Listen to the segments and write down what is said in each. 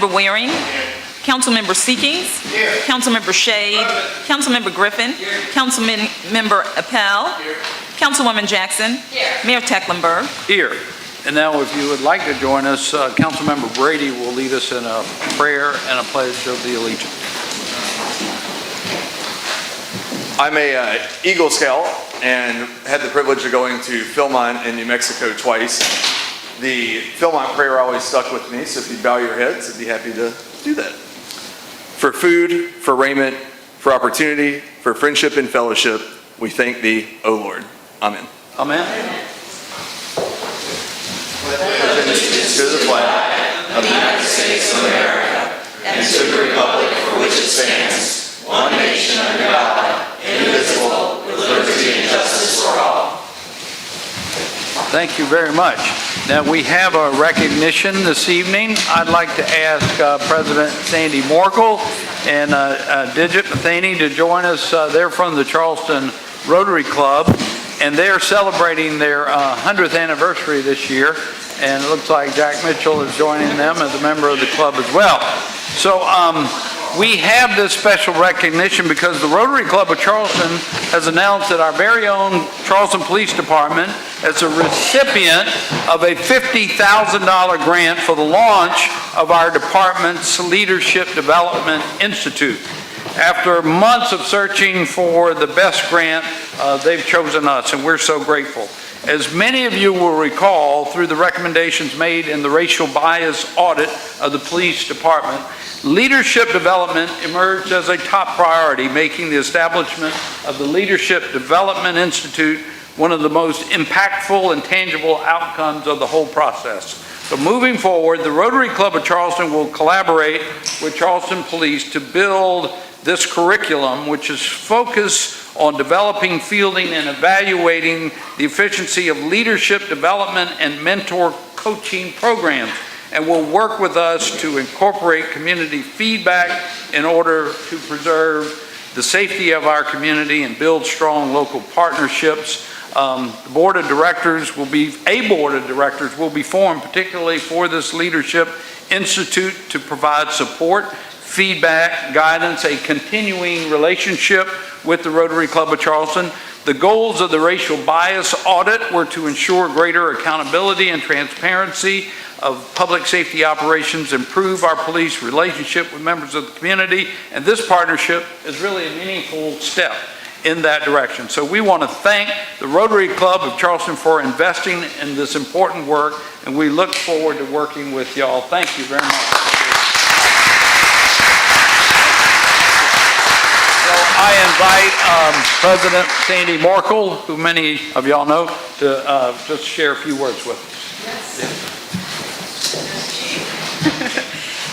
Waring. Councilmember Seekings. Councilmember Shade. Councilmember Griffin. Councilmember Appel. Councilwoman Jackson. Mayor Tecklenburg. Here. And now if you would like to join us, Councilmember Brady will lead us in a prayer and a pledge of the allegiance. I'm a Eagle Scout and had the privilege of going to Philmont in New Mexico twice. The Philmont prayer always stuck with me, so if you bow your heads, I'd be happy to do that. For food, for raiment, for opportunity, for friendship and fellowship, we thank thee, O Lord. Amen. Amen. To the flag of the United States of America and to the republic for which it stands, one nation under God, indivisible, with liberty and justice for all. Thank you very much. Now we have a recognition this evening. I'd like to ask President Sandy Morkel and Digit Matheny to join us. They're from the Charleston Rotary Club, and they're celebrating their 100th anniversary this year. And it looks like Jack Mitchell is joining them as a member of the club as well. So we have this special recognition because the Rotary Club of Charleston has announced that our very own Charleston Police Department is a recipient of a $50,000 grant for the launch of our department's Leadership Development Institute. After months of searching for the best grant, they've chosen us, and we're so grateful. As many of you will recall, through the recommendations made in the racial bias audit of the police department, leadership development emerged as a top priority, making the establishment of the Leadership Development Institute one of the most impactful and tangible outcomes of the whole process. So moving forward, the Rotary Club of Charleston will collaborate with Charleston Police to build this curriculum, which is focused on developing, fielding, and evaluating the efficiency of leadership development and mentor coaching programs, and will work with us to incorporate community feedback in order to preserve the safety of our community and build strong local partnerships. The board of directors will be formed particularly for this Leadership Institute to provide support, feedback, guidance, a continuing relationship with the Rotary Club of Charleston. The goals of the racial bias audit were to ensure greater accountability and transparency of public safety operations, improve our police relationship with members of the community, and this partnership is really a meaningful step in that direction. So we want to thank the Rotary Club of Charleston for investing in this important work, and we look forward to working with y'all. Thank you very much. I invite President Sandy Morkel, who many of y'all know, to just share a few words with us. Yes.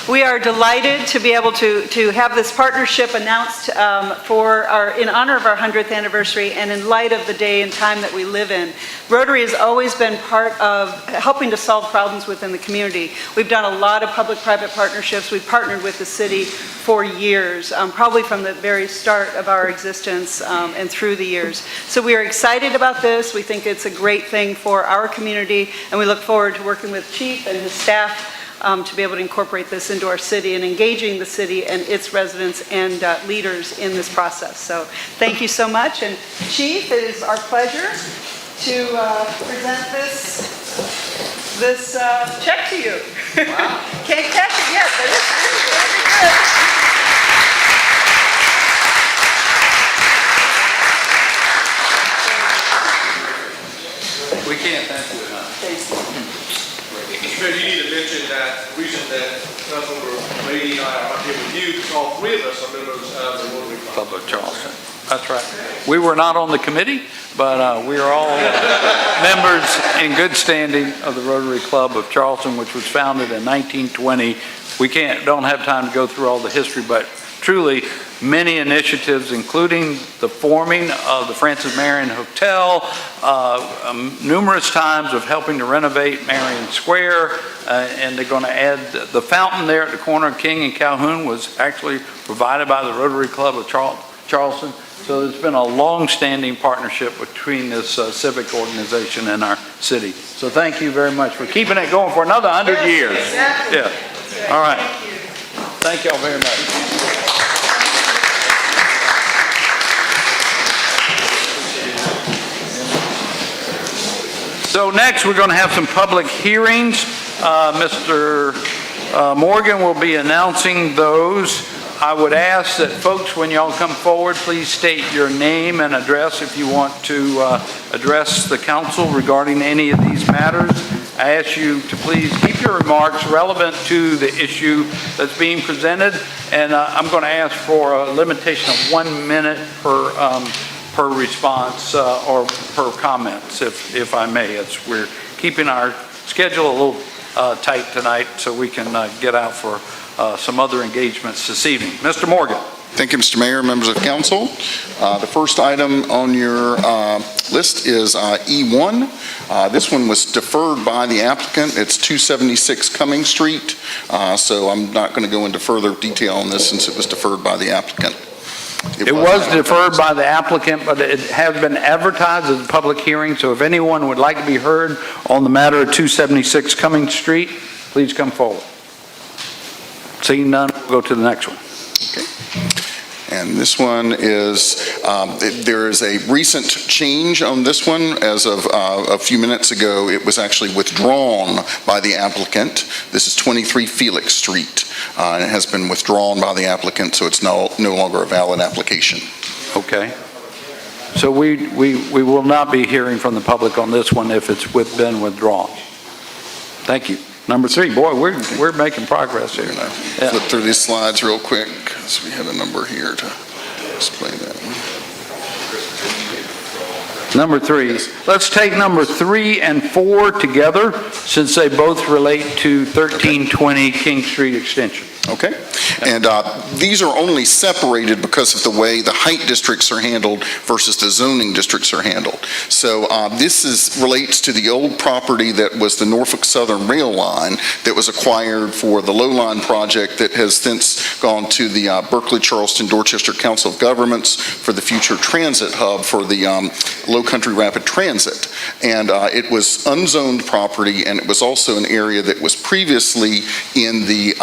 We are delighted to be able to have this partnership announced in honor of our 100th anniversary and in light of the day and time that we live in. Rotary has always been part of helping to solve problems within the community. We've done a lot of public-private partnerships. We've partnered with the city for years, probably from the very start of our existence and through the years. So we are excited about this. We think it's a great thing for our community, and we look forward to working with Chief and his staff to be able to incorporate this into our city and engaging the city and its residents and leaders in this process. So thank you so much. And Chief, it is our pleasure to present this check to you. Wow. Can't catch it yet, but it's very good. We can't thank you enough. Thanks. Mr. Mayor, you need to mention that the reason that Councilmember Brady and I are here with you, because all three of us are members of the Rotary Club of Charleston. That's right. We were not on the committee, but we are all members in good standing of the Rotary Club of Charleston, which was founded in 1920. We don't have time to go through all the history, but truly many initiatives, including the forming of the Francis Marion Hotel, numerous times of helping to renovate Marion Square, and they're going to add the fountain there at the corner of King and Calhoun was actually provided by the Rotary Club of Charleston. So there's been a long-standing partnership between this civic organization and our city. So thank you very much for keeping it going for another 100 years. Exactly. Yeah. All right. Thank y'all very much. So next, we're going to have some public hearings. Mr. Morgan will be announcing those. I would ask that folks, when y'all come forward, please state your name and address if you want to address the council regarding any of these matters. I ask you to please keep your remarks relevant to the issue that's being presented, and I'm going to ask for a limitation of 1 minute per response or per comments, if I may. We're keeping our schedule a little tight tonight so we can get out for some other engagements this evening. Mr. Morgan. Thank you, Mr. Mayor, members of council. The first item on your list is E1. This one was deferred by the applicant. It's 276 Cumming Street. So I'm not going to go into further detail on this since it was deferred by the applicant. It was deferred by the applicant, but it has been advertised as a public hearing, so if anyone would like to be heard on the matter of 276 Cumming Street, please come forward. Seeing none, we'll go to the next one. Okay. And this one is, there is a recent change on this one. As of a few minutes ago, it was actually withdrawn by the applicant. This is 23 Felix Street, and it has been withdrawn by the applicant, so it's no longer a valid application. Okay. So we will not be hearing from the public on this one if it's been withdrawn. Thank you. Number 3, boy, we're making progress here. Yeah. Flip through these slides real quick, because we had a number here to display that one. Number 3. Let's take number 3 and 4 together, since they both relate to 1320 King Street Extension. Okay, and these are only separated because of the way the height districts are handled versus the zoning districts are handled. So this relates to the old property that was the Norfolk Southern rail line that was acquired for the Low Line project that has since gone to the Berkeley, Charleston, Dorchester Council of Governments for the future transit hub for the Low Country Rapid Transit. And it was unzoned property, and it was also an area that was previously in the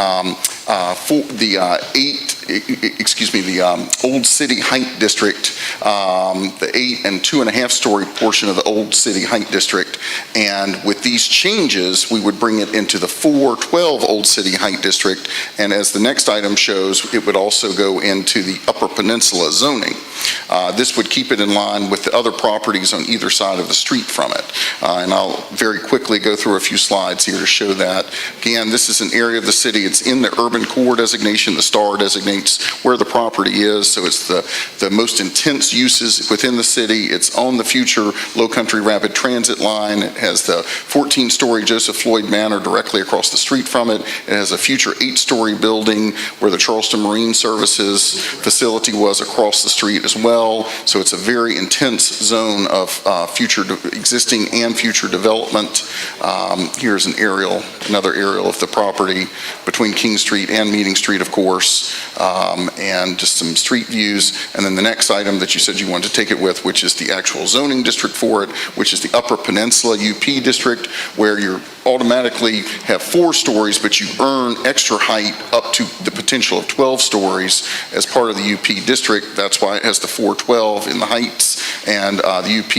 Old City Height District, the 8 and 2.5 story portion of the Old City Height District. And with these changes, we would bring it into the 412 Old City Height District. And as the next item shows, it would also go into the Upper Peninsula zoning. This would keep it in line with the other properties on either side of the street from it. And I'll very quickly go through a few slides here to show that. Again, this is an area of the city. It's in the urban core designation. The star designates where the property is, so it's the most intense uses within the city. It's on the future Low Country Rapid Transit line. It has the 14-story Joseph Floyd Manor directly across the street from it. It has a future 8-story building where the Charleston Marine Services facility was across the street as well. So it's a very intense zone of future existing and future development. Here's another aerial of the property between King Street and Meeting Street, of course, and just some street views. And then the next item that you said you wanted to take it with, which is the actual zoning district for it, which is the Upper Peninsula UP district, where you automatically have 4 stories, but you earn extra height up to the potential of 12 stories as part of the UP district. That's why it has the 412 in the heights, and the UP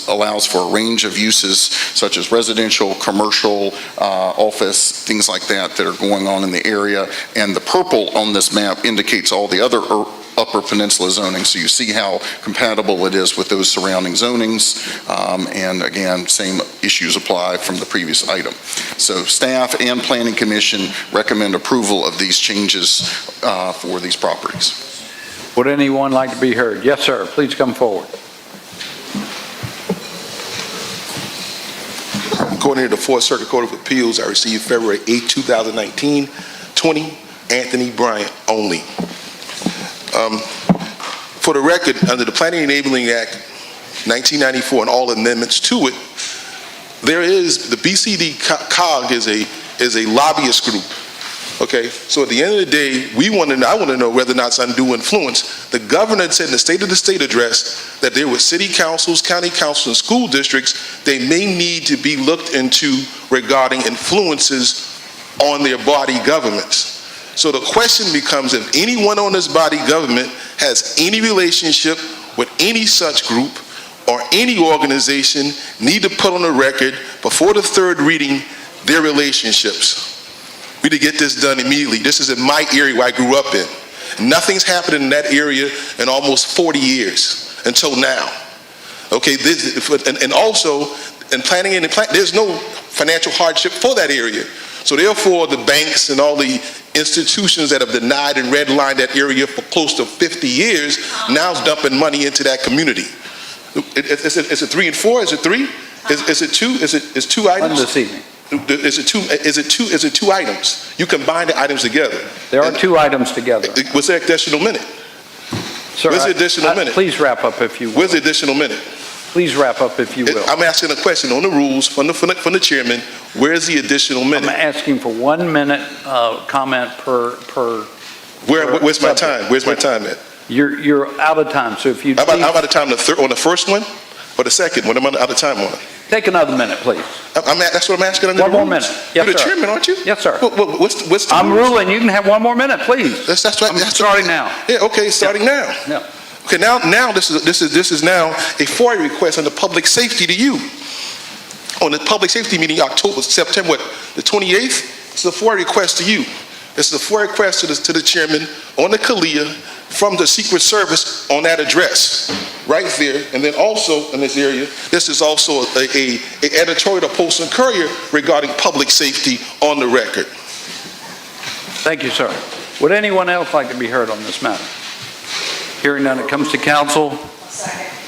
allows for a range of uses such as residential, commercial, office, things like that are going on in the area. And the purple on this map indicates all the other Upper Peninsula zoning, so you see how compatible it is with those surrounding zonings. And again, same issues apply from the previous item. So staff and Planning Commission recommend approval of these changes for these properties. Would anyone like to be heard? Yes, sir. Please come forward. According to the Fourth Circuit Court of Appeals, I received February 8, 2019, 20 Anthony Bryant only. For the record, under the Planning Enabling Act 1994 and all amendments to it, there is, the BCD COG is a lobbyist group. Okay, so at the end of the day, I want to know whether or not it's undue influence. The governor said in the State of the State address that there were city councils, county councils, and school districts they may need to be looked into regarding influences on their body governments. So the question becomes, if anyone on this body government has any relationship with any such group or any organization, need to put on the record before the third reading their relationships. We need to get this done immediately. This is in my area where I grew up in. Nothing's happened in that area in almost 40 years until now. Okay, and also in planning, there's no financial hardship for that area. So therefore, the banks and all the institutions that have denied and redlined that area for close to 50 years now is dumping money into that community. Is it 3 and 4? Is it 3? Is it 2? Is 2 items? This evening. Is it two items? You combine the items together. There are 2 items together. What's the additional minute? Sir, Where's the additional minute? Please wrap up if you will. Where's the additional minute? Please wrap up if you will. I'm asking a question on the rules from the chairman. Where's the additional I'm minute? asking for 1 minute comment per. Where's my time? Where's my time at? You're out of time, so if you How about the time on the first one or the second? What am I out of time on? take another minute, please. That's what I'm asking under the 1 more rules. minute. Yes, You're the sir. chairman, aren't you? Yes, sir. What's the I'm rules? ruling. You can have 1 more minute, please. That's right. I'm starting now. Yeah. Okay. Starting now. Yeah. Okay, now this is now a FOIA request under public safety to you. On the public safety meeting, September the 28th, it's a FOIA request to you. This is a FOIA request to the chairman on the CALEA from the Secret Service on that address, right there. And then also in this area, this is also a editorial to Post and Courier regarding public safety on the record. Thank you, sir. Would anyone else like to be heard on this matter? Hearing none, it comes to council.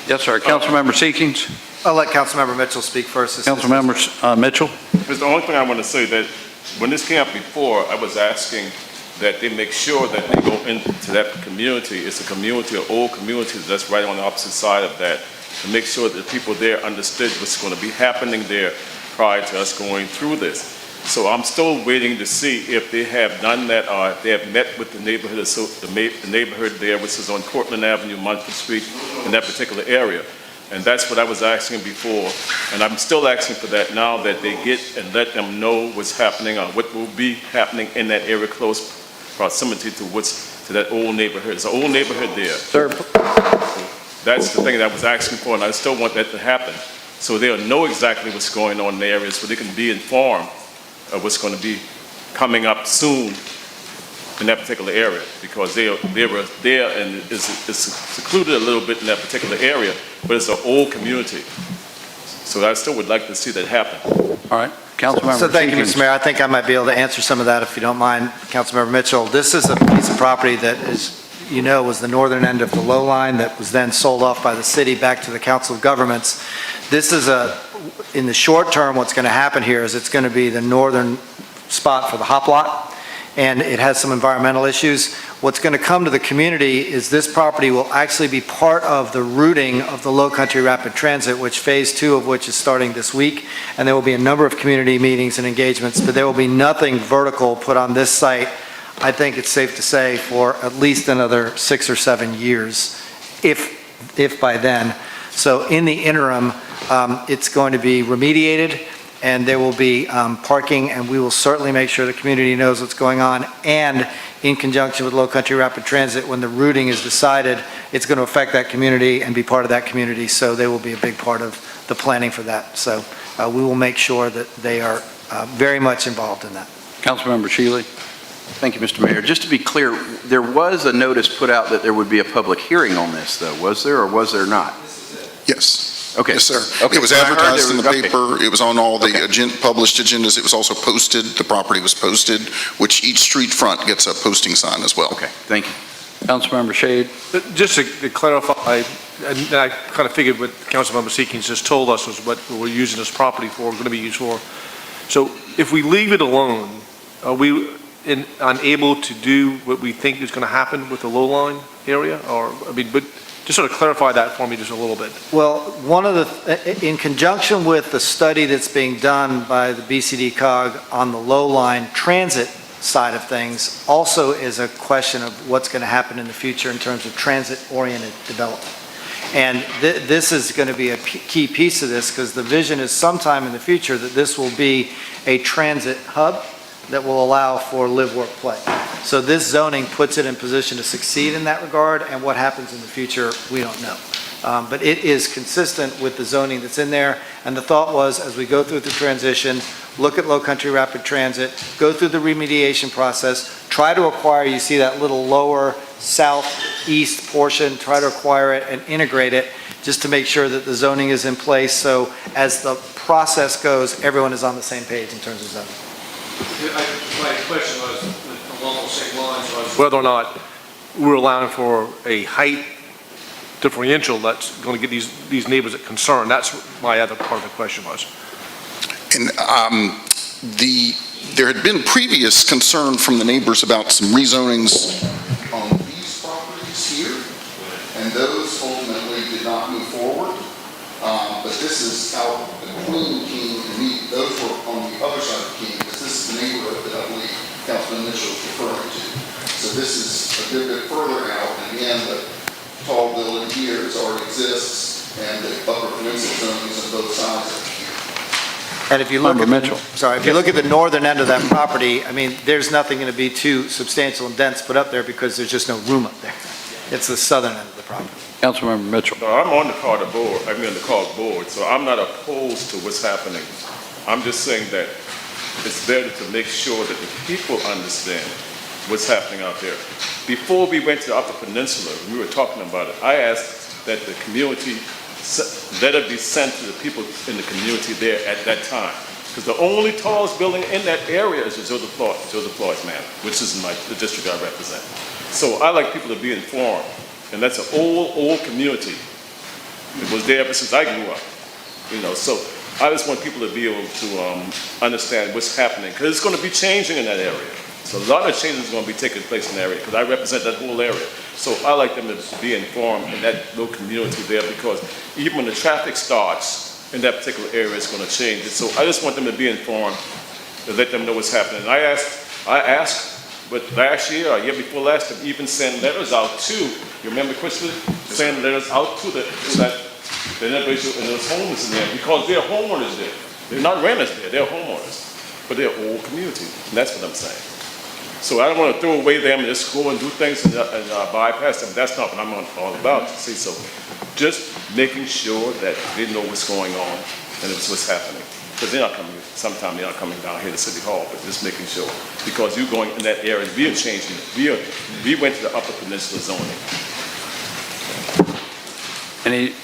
Yes, sir. Councilmember Seekings. I'll let Councilmember Mitchell speak first. Councilmember Mitchell. Because the only thing I want to say that when this came up before, I was asking that they make sure that they go into that community. It's a community, an old community that's right on the opposite side of that, to make sure that the people there understood what's going to be happening there prior to us going through this. So I'm still waiting to see if they have done that or if they have met with the neighborhood, so the neighborhood there, which is on Cortland Avenue, Munford Street, in that particular area. And that's what I was asking before. And I'm still asking for that now, that they get and let them know what's happening or what will be happening in that area, close proximity to that old neighborhood. There's an old neighborhood there. Sir. That's the thing that I was asking for, and I still want that to happen. So they'll know exactly what's going on in the area, so they can be informed of what's going to be coming up soon in that particular area, because they were there and it's secluded a little bit in that particular area, but it's an old community. So I still would like to see that happen. All right. Councilmember So thank you, Seekings. Mr. Mayor. I think I might be able to answer some of that if you don't mind, Councilmember Mitchell. This is a piece of property that is, was the northern end of the low line that was then sold off by the city back to the Council of Governments. This is in the short term, what's going to happen here is it's going to be the northern spot for the hop lot, and it has some environmental issues. What's going to come to the community is this property will actually be part of the routing of the Low Country Rapid Transit, which phase 2 of which is starting this week, and there will be a number of community meetings and engagements, but there will be nothing vertical put on this site, I think it's safe to say, for at least another 6 or 7 years, if by then. So in the interim, it's going to be remediated, and there will be parking, and we will certainly make sure the community knows what's going on. And in conjunction with Low Country Rapid Transit, when the routing is decided, it's going to affect that community and be part of that community. So they will be a big part of the planning for that. So we will make sure that they are very much involved in that. Councilmember Shealy. Thank you, Mr. Mayor. Just to be clear, there was a notice put out that there would be a public hearing on this, though. Was there or was there not? Yes. Okay. Yes, sir. Okay. It was Well, I heard advertised in there the was- okay. paper. It was on all the published agendas. It was also posted. The property was posted, which each street front gets a posting sign as well. Okay, thank you. Councilmember Shade. Just to clarify, and I kind of figured what Councilmember Seekings just told us was what we're using this property for, going to be used for. So if we leave it alone, are we unable to do what we think is going to happen with the low line area? Or, but just sort of clarify that for me just a little bit. Well, in conjunction with the study that's being done by the BCD COG on the low line transit side of things, also is a question of what's going to happen in the future in terms of transit-oriented development. And this is going to be a key piece of this, because the vision is sometime in the future that this will be a transit hub that will allow for live, work, play. So this zoning puts it in position to succeed in that regard, and what happens in the future, we don't know. But it is consistent with the zoning that's in there, and the thought was, as we go through the transition, look at Low Country Rapid Transit, go through the remediation process, try to acquire, you see that little lower southeast portion, try to acquire it and integrate it, just to make sure that the zoning is in place, so as the process goes, everyone is on the same page in terms of zoning. My question was, along the same lines, was whether or not we're allowing for a height differential that's going to get these neighbors at concern. That's my other part of the question was. And there had been previous concern from the neighbors about some rezonings on these properties here, and those ultimately did not move forward. But this is out between King and those were on the other side of King, because this is the neighborhood that I believe Councilman Mitchell is referring to. So this is a good bit further out, and again, the tall building here already exists, and the upper peninsula zone is on both sides of it. And if you look Member at Mitchell. if you look at the northern end of that property, I mean, there's nothing going to be too substantial and dense put up there because there's just no room up there. It's the southern end of the property. Councilmember Mitchell. No, I'm on the CARD board, on the CARD board, so I'm not opposed to what's happening. I'm just saying that it's better to make sure that the people understand what's happening out there. Before we went to the Upper Peninsula, we were talking about it, I asked that the community, let it be sent to the people in the community there at that time. Because the only tallest building in that area is the Joseph Floyd's Manor, which is the district I represent. So I like people to be informed, and that's an old community. It was there ever since I grew up, so I just want people to be able to understand what's happening, because it's going to be changing in that area. So a lot of changes are going to be taking place in the area, because I represent that whole area. So I like them to be informed in that little community there, because even when the traffic starts in that particular area, it's going to change it. So I just want them to be informed, to let them know what's happening. I asked, but last year or year before last, to even send letters out to, you remember, Christopher? Send letters out to the individual and those homeless in there, because they're homeowners there. They're not renters there, they're homeowners. But they're old community, and that's what I'm saying. So I don't want to throw away them and just go and do things and bypass them. That's not what I'm all about. See, so just making sure that they know what's going on and what's happening. Because they're not coming, sometimes they're not coming down here to City Hall, but just making sure. Because you're going in that area, we are changing. We went to the Upper Peninsula zoning.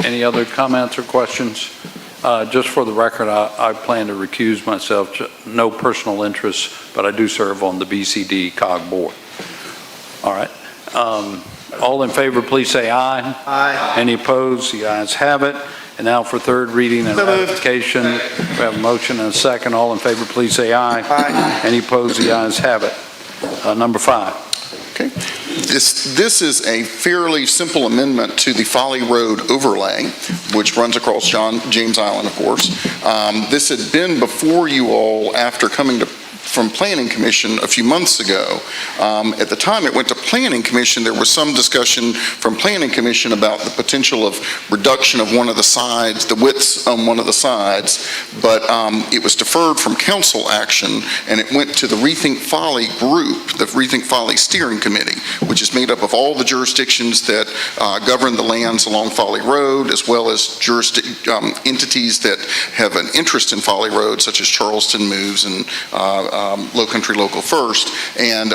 Any other comments or questions? Just for the record, I plan to recuse myself, no personal interest, but I do serve on the BCD COG board. All right. All in favor, please say aye. Aye. Any opposed? The ayes have it. And now for third reading and ratification, we have a motion and a second. All in favor, please say aye. Aye. Any opposed? The ayes have it. Number 5. Okay. This is a fairly simple amendment to the Folly Road overlay, which runs across James Island, of course. This had been before you all after coming from Planning Commission a few months ago. At the time it went to Planning Commission, there was some discussion from Planning Commission about the potential of reduction of one of the sides, the widths on one of the sides, but it was deferred from council action, and it went to the Rethink Folly group, the Rethink Folly Steering Committee, which is made up of all the jurisdictions that govern the lands along Folly Road, as well as entities that have an interest in Folly Road, such as Charleston Moves and Low Country Local First, and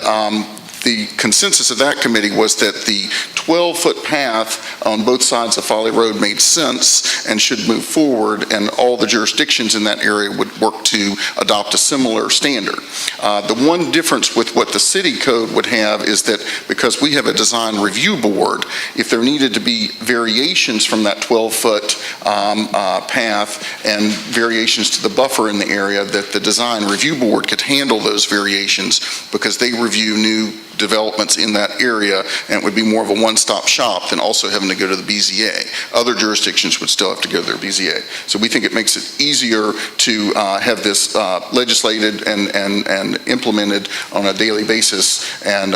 the consensus of that committee was that the 12-foot path on both sides of Folly Road made sense and should move forward, and all the jurisdictions in that area would work to adopt a similar standard. The one difference with what the city code would have is that because we have a design review board, if there needed to be variations from that 12-foot path and variations to the buffer in the area, that the design review board could handle those variations because they review new developments in that area, and it would be more of a one-stop shop than also having to go to the BZA. Other jurisdictions would still have to go to their BZA. So we think it makes it easier to have this legislated and implemented on a daily basis, and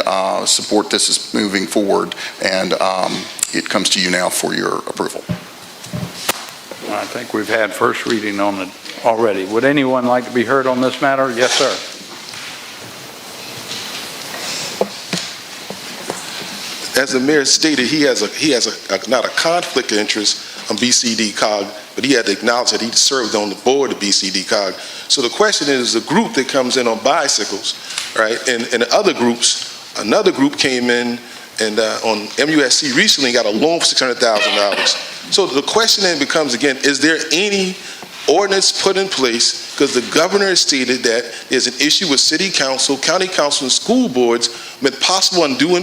support this as moving forward, and it comes to you now for your approval. I think we've had first reading on it already. Would anyone like to be heard on this matter? Yes, sir. as the mayor stated, he has not a conflict of interest on BCD-COG, but he had to acknowledge that he served on the board of BCD-COG. So the question is, the group that comes in on bicycles, right, and other groups, another group came in and on MUSC recently got a loan for $600,000. So the question then becomes again, is there any ordinance put in place, because the governor has stated that there's an issue with city council, county council, and school boards with possible undue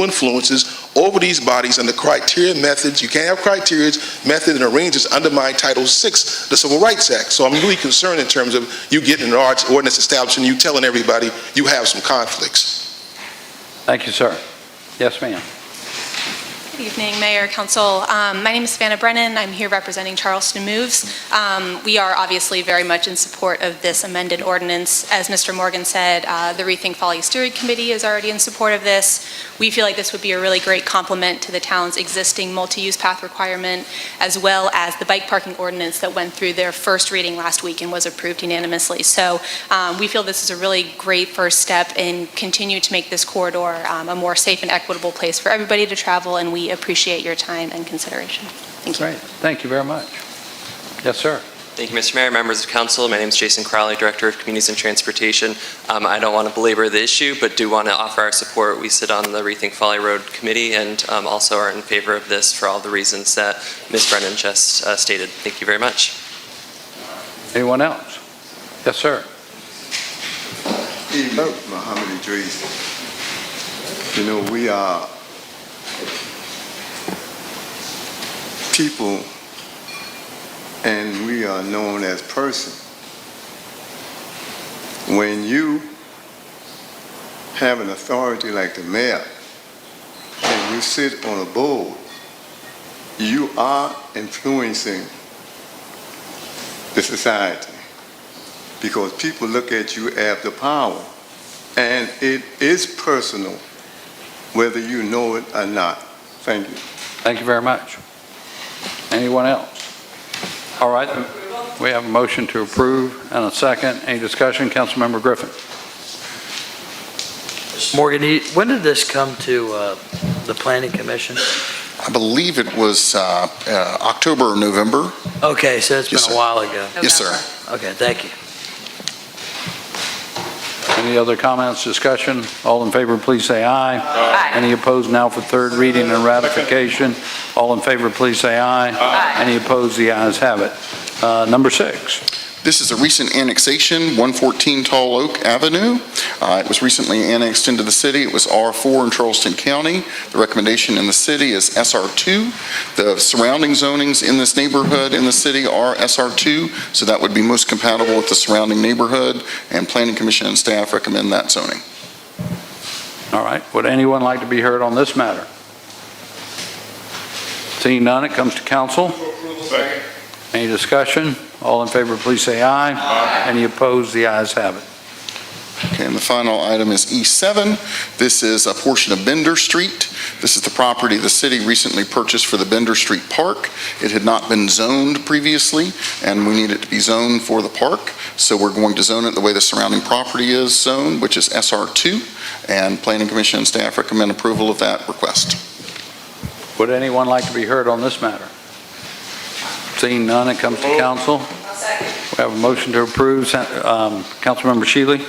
influences over these bodies, and the criteria methods, you can't have criteria, method, and arrangements undermine Title VI, the Civil Rights Act. So I'm really concerned in terms of you getting an ordinance established and you telling everybody you have some conflicts. Thank you, sir. Yes, ma'am. Good evening, Mayor, Council. My name is Savannah Brennan. I'm here representing Charleston Moves. We are obviously very much in support of this amended ordinance. As Mr. Morgan said, the Rethink Folly Steering Committee is already in support of this. We feel like this would be a really great complement to the town's existing multi-use path requirement, as well as the bike parking ordinance that went through their first reading last week and was approved unanimously. So we feel this is a really great first step in continue to make this corridor a more safe and equitable place for everybody to travel, and we appreciate your time and consideration. Thank you. Great. Thank you very much. Yes, sir. Thank you, Mr. Mayor, members of council. My name is Jason Crowley, Director of Communities and Transportation. I don't want to belabor the issue, but do want to offer our support. We sit on the Rethink Folly Road Committee and also are in favor of this for all the reasons that Ms. Brennan just stated. Thank you very much. Anyone else? Yes, sir. Muhammad Idris. You know, we are people and we are known as person. When you have an authority like the mayor and you sit on a board, you are influencing the society because people look at you as the power, and it is personal whether you know it or not. Thank you. Thank you very much. Anyone else? All right, we have a motion to approve and a second. Any discussion? Councilmember Griffin. Morgan, when did this come to the Planning Commission? I believe it was October or November. Okay, so it's Yes, been a sir. while ago. Yes, sir. Okay, thank you. Any other comments, discussion? All in favor, please say aye. Aye. Any opposed now for third reading and ratification? All in favor, please say aye. Aye. Any opposed? The ayes have it. Number 6. This is a recent annexation, 114 Tall Oak Avenue. It was recently annexed into the city. It was R4 in Charleston County. The recommendation in the city is SR2. The surrounding zonings in this neighborhood in the city are SR2, so that would be most compatible with the surrounding neighborhood, and Planning Commission and staff recommend that zoning. All right, would anyone like to be heard on this matter? Seeing none, it comes to council. Second. Any discussion? All in favor, please say aye. Aye. Any opposed? The ayes have it. Okay, and the final item is E7. This is a portion of Bender Street. This is the property the city recently purchased for the Bender Street Park. It had not been zoned previously, and we need it to be zoned for the park. So we're going to zone it the way the surrounding property is zoned, which is SR2, and Planning Commission and staff recommend approval of that request. Would anyone like to be heard on this matter? Seeing none, it comes to council. We have a motion to approve. Councilmember Shealy?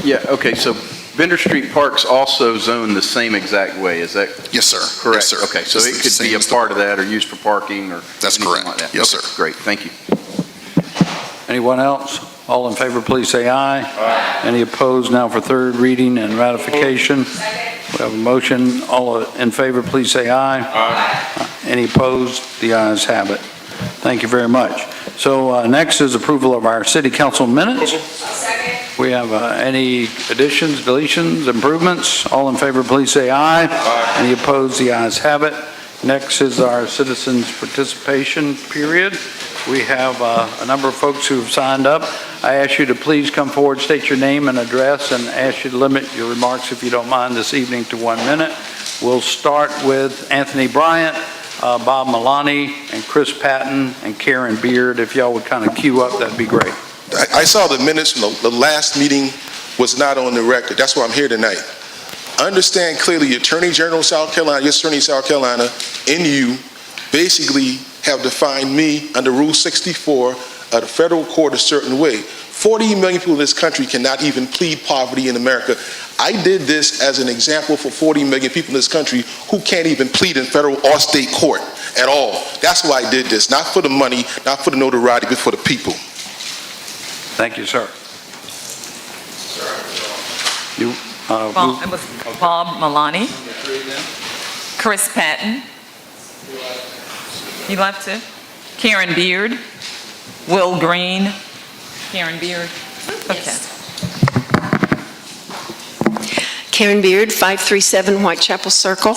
Yeah, okay, so Bender Street Park's also zoned the same exact way, is that? Yes, sir. Correct. Yes, sir. Okay, so Just it the could be same a as the part of that or used for parking or That's anything correct. like that? Yes, Okay, sir. great, thank you. Anyone else? All in favor, please say aye. Aye. Any opposed now for third reading and ratification? We have a motion. All in favor, please say aye. Aye. Any opposed? The ayes have it. Thank you very much. So next is approval of our city council minutes. We have any additions, deletions, improvements? All in favor, please say aye. Aye. Any opposed? The ayes have it. Next is our citizens participation period. We have a number of folks who have signed up. I ask you to please come forward, state your name and address, and ask you to limit your remarks, if you don't mind, this evening to 1 minute. We'll start with Anthony Bryant, Bob Milani, and Chris Patton, and Karen Beard. If y'all would kind of queue up, that'd be great. I saw the minutes from the last meeting was not on the record. That's why I'm here tonight. understand clearly, the Attorney General of South Carolina, U.S. Attorney of South Carolina, and you basically have defined me under Rule 64 of the federal court a certain way. 40 million people in this country cannot even plead poverty in America. I did this as an example for 40 million people in this country who can't even plead in federal or state court at all. That's why I did this, not for the money, not for the notoriety, but for the people. Thank you, sir. You, It was Bob Maloney. Chris Patton. You left too? Karen Beard. Will Green. Karen Beard. Okay. Karen Beard, 537 Whitechapel Circle.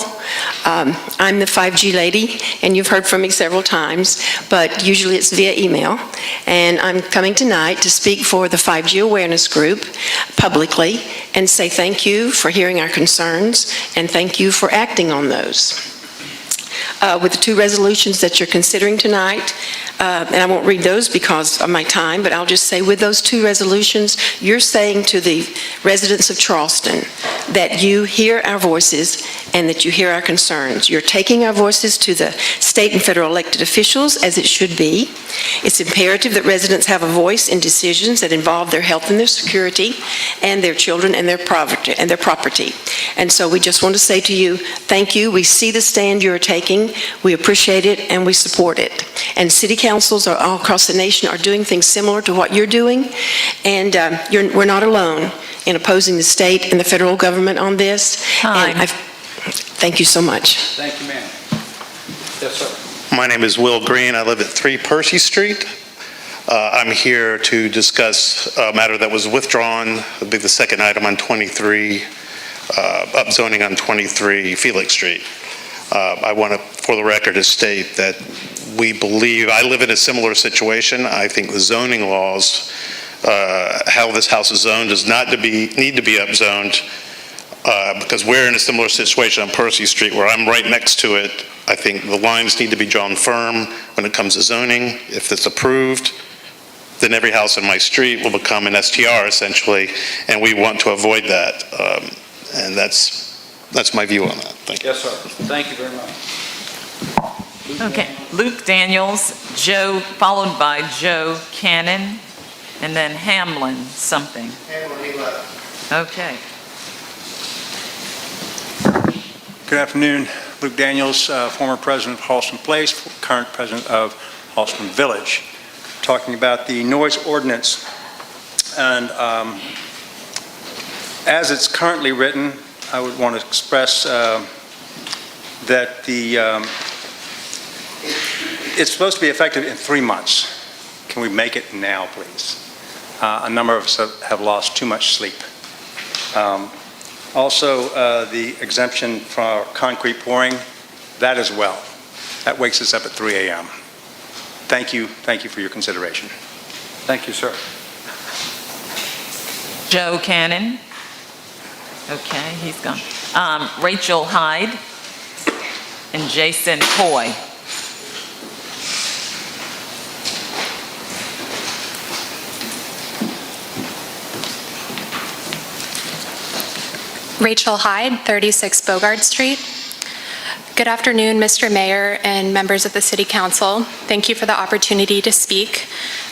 I'm the 5G lady, and you've heard from me several times, but usually it's via email. And I'm coming tonight to speak for the 5G Awareness Group publicly and say thank you for hearing our concerns and thank you for acting on those. With the two resolutions that you're considering tonight, and I won't read those because of my time, but I'll just say with those two resolutions, you're saying to the residents of Charleston that you hear our voices and that you hear our concerns. You're taking our voices to the state and federal elected officials, as it should be. It's imperative that residents have a voice in decisions that involve their health and their security and their children and their property. And so we just want to say to you, thank you. We see the stand you're taking. We appreciate it and we support it. And city councils all across the nation are doing things similar to what you're doing. And we're not alone in opposing the state and the federal government on this. And thank you so much. thank you, ma'am. Yes, sir. My name is Will Green. I live at 3 Percy Street. I'm here to discuss a matter that was withdrawn. It'll be the second item on 23, upzoning on 23 Felix Street. I want to, for the record, to state that we believe, I live in a similar situation. I think the zoning laws, how this house is zoned, does not need to be upzoned because we're in a similar situation on Percy Street where I'm right next to it. I think the lines need to be drawn firm when it comes to zoning. If it's approved, then every house in my street will become an STR essentially, and we want to avoid that. And that's my view on that. Thank you. Yes, sir. Thank you very much. Okay. Luke Daniels, Joe, followed by Joe Cannon, and then Hamlin something. Okay. Good afternoon. Luke Daniels, former president of Halston Place, current president of Halston Village, talking about the Noise Ordinance. And as it's currently written, I would want to express that it's supposed to be effective in 3 months. Can we make it now, please? A number of us have lost too much sleep. Also, the exemption for concrete pouring, that as well. That wakes us up at 3 a.m. Thank you for your consideration. Thank you, sir. Joe Cannon. Okay, he's gone. Rachel Hyde and Jason Coy. Rachel Hyde, 36 Bogard Street. Good afternoon, Mr. Mayor and members of the City Council. Thank you for the opportunity to speak.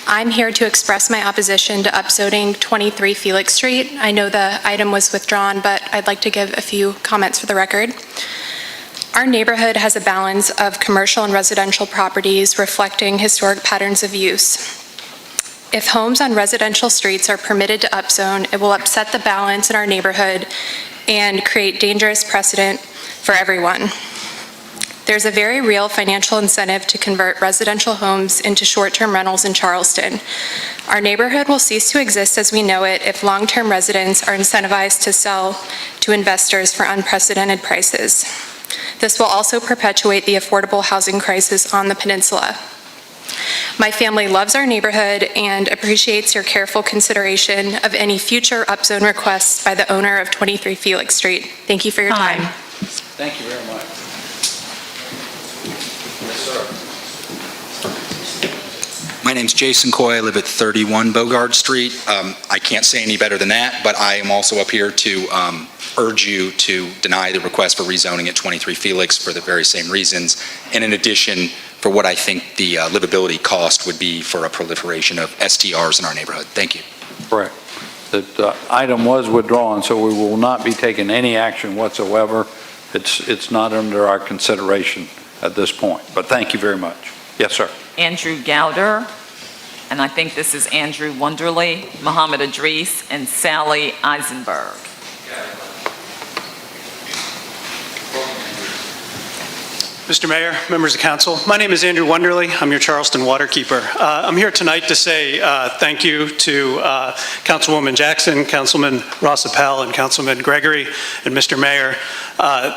I'm here to express my opposition to upzoning 23 Felix Street. I know the item was withdrawn, but I'd like to give a few comments for the record. Our neighborhood has a balance of commercial and residential properties reflecting historic patterns of use. If homes on residential streets are permitted to upzone, it will upset the balance in our neighborhood and create dangerous precedent for everyone. There's a very real financial incentive to convert residential homes into short-term rentals in Charleston. Our neighborhood will cease to exist as we know it if long-term residents are incentivized to sell to investors for unprecedented prices. This will also perpetuate the affordable housing crisis on the peninsula. My family loves our neighborhood and appreciates your careful consideration of any future upzone requests by the owner of 23 Felix Street. Thank you for your time. Thank you very much. Yes, sir. My name's Jason Coy. I live at 31 Bogard Street. I can't say any better than that, but I am also up here to urge you to deny the request for rezoning at 23 Felix for the very same reasons, and in addition, for what I think the livability cost would be for a proliferation of STRs in our neighborhood. Thank you. Correct. The item was withdrawn, so we will not be taking any action whatsoever. It's not under our consideration at this point, but thank you very much. Yes, sir. Andrew Gowder, and I think this is Andrew Wonderly, Muhammad Idris, and Sally Eisenberg. Mr. Mayor, members of council, my name is Andrew Wonderly. I'm your Charleston waterkeeper. I'm here tonight to say thank you to Councilwoman Jackson, Councilman Ross Appel, and Councilman Gregory, and Mr. Mayor.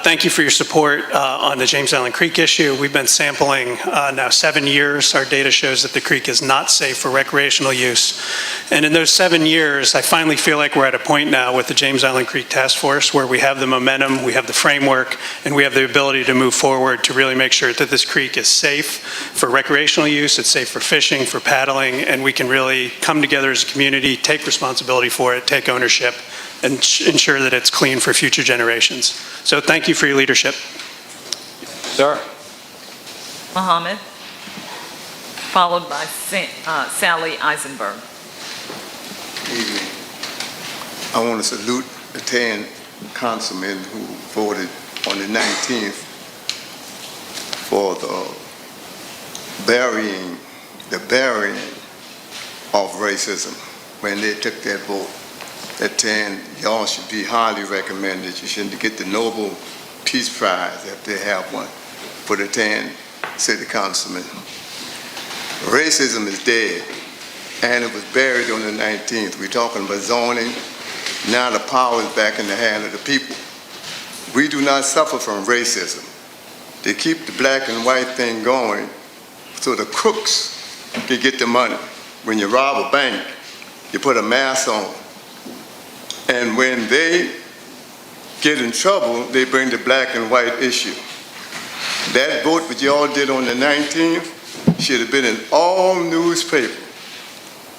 Thank you for your support on the James Island Creek issue. We've been sampling now 7 years. Our data shows that the creek is not safe for recreational use. And in those 7 years, I finally feel like we're at a point now with the James Island Creek Task Force where we have the momentum, we have the framework, and we have the ability to move forward to really make sure that this creek is safe for recreational use, it's safe for fishing, for paddling, and we can really come together as a community, take responsibility for it, take ownership, and ensure that it's clean for future generations. So thank you for your leadership. Sir. Muhammad, followed by Sally Eisenberg. Evening. I want to salute the 10 councilmen who voted on the 19th for the burying of racism. When they took that vote, that 10, y'all should be highly recommended. You should get the Nobel Peace Prize if they have one for the 10 city councilmen. Racism is dead, and it was buried on the 19th. We're talking about zoning. Now the power is back in the hand of the people. We do not suffer from racism. They keep the black and white thing going so the crooks can get the money. When you rob a bank, you put a mask on. And when they get in trouble, they bring the black and white issue. That vote that y'all did on the 19th should have been in all newspapers,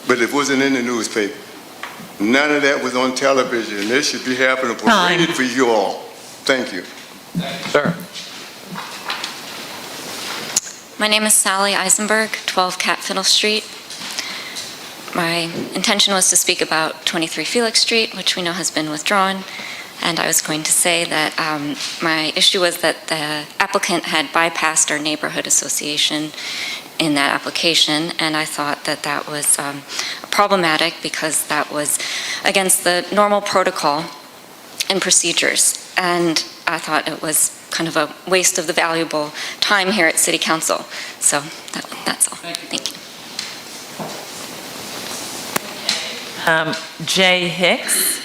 but it wasn't in the newspaper. None of that was on television. This should be happening for you all. Thank you. Sir. My name is Sally Eisenberg, 12 Catfiddle Street. My intention was to speak about 23 Felix Street, which we know has been withdrawn. And I was going to say that my issue was that the applicant had bypassed our neighborhood association in that application, and I thought that that was problematic because that was against the normal protocol and procedures. And I thought it was kind of a waste of the valuable time here at City Council. So that's all. Thank you. Jay Hicks,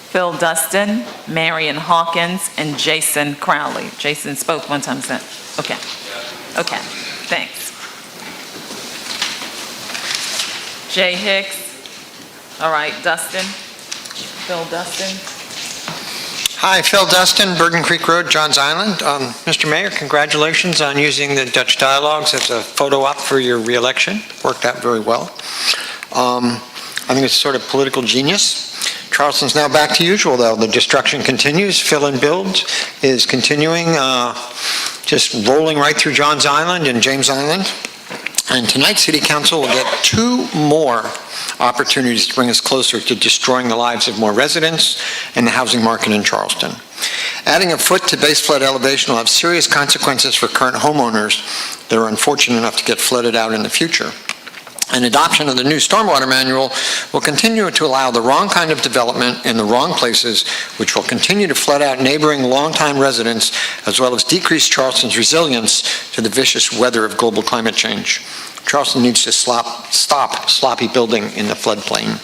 Phil Dustin, Marion Hawkins, and Jason Crowley. Jason spoke one time, so, okay. Okay, thanks. Jay Hicks, all right, Dustin, Phil Dustin. Hi, Phil Dustin, Bergen Creek Road, Johns Island. Mr. Mayor, congratulations on using the Dutch Dialogues as a photo op for your reelection. Worked out very well. I think it's sort of political genius. Charleston's now back to usual, though. The destruction continues. Fill and build is continuing, just rolling right through Johns Island and James Island. And tonight, City Council will get 2 more opportunities to bring us closer to destroying the lives of more residents and the housing market in Charleston. Adding a foot to base flood elevation will have serious consequences for current homeowners that are unfortunate enough to get flooded out in the future. And adoption of the new Stormwater Manual will continue to allow the wrong kind of development in the wrong places, which will continue to flood out neighboring longtime residents, as well as decrease Charleston's resilience to the vicious weather of global climate change. Charleston needs to stop sloppy building in the floodplain.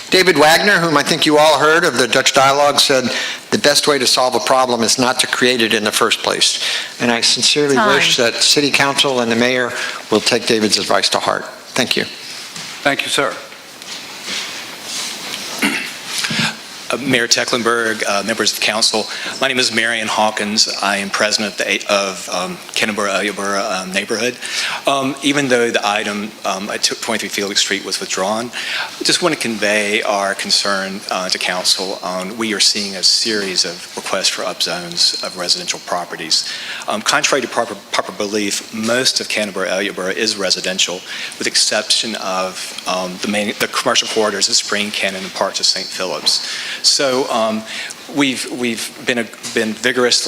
David Wagner, whom I think you all heard of the Dutch Dialogue, said the best way to solve a problem is not to create it in the first place. And I sincerely wish that City Council and the Mayor will take David's advice to heart. Thank you. Thank you, sir. Mayor Tecklenburg, members of council. My name is Marion Hawkins. I am president of Kenneboro-Ellioboro neighborhood. Even though the item at 23 Felix Street was withdrawn, I just want to convey our concern to council on we are seeing a series of requests for upzones of residential properties. Contrary to proper belief, most of Kenneboro-Ellioboro is residential, with the exception of the commercial corridors of Spring Cannon and parts of St. Phillips. So we've been vigorous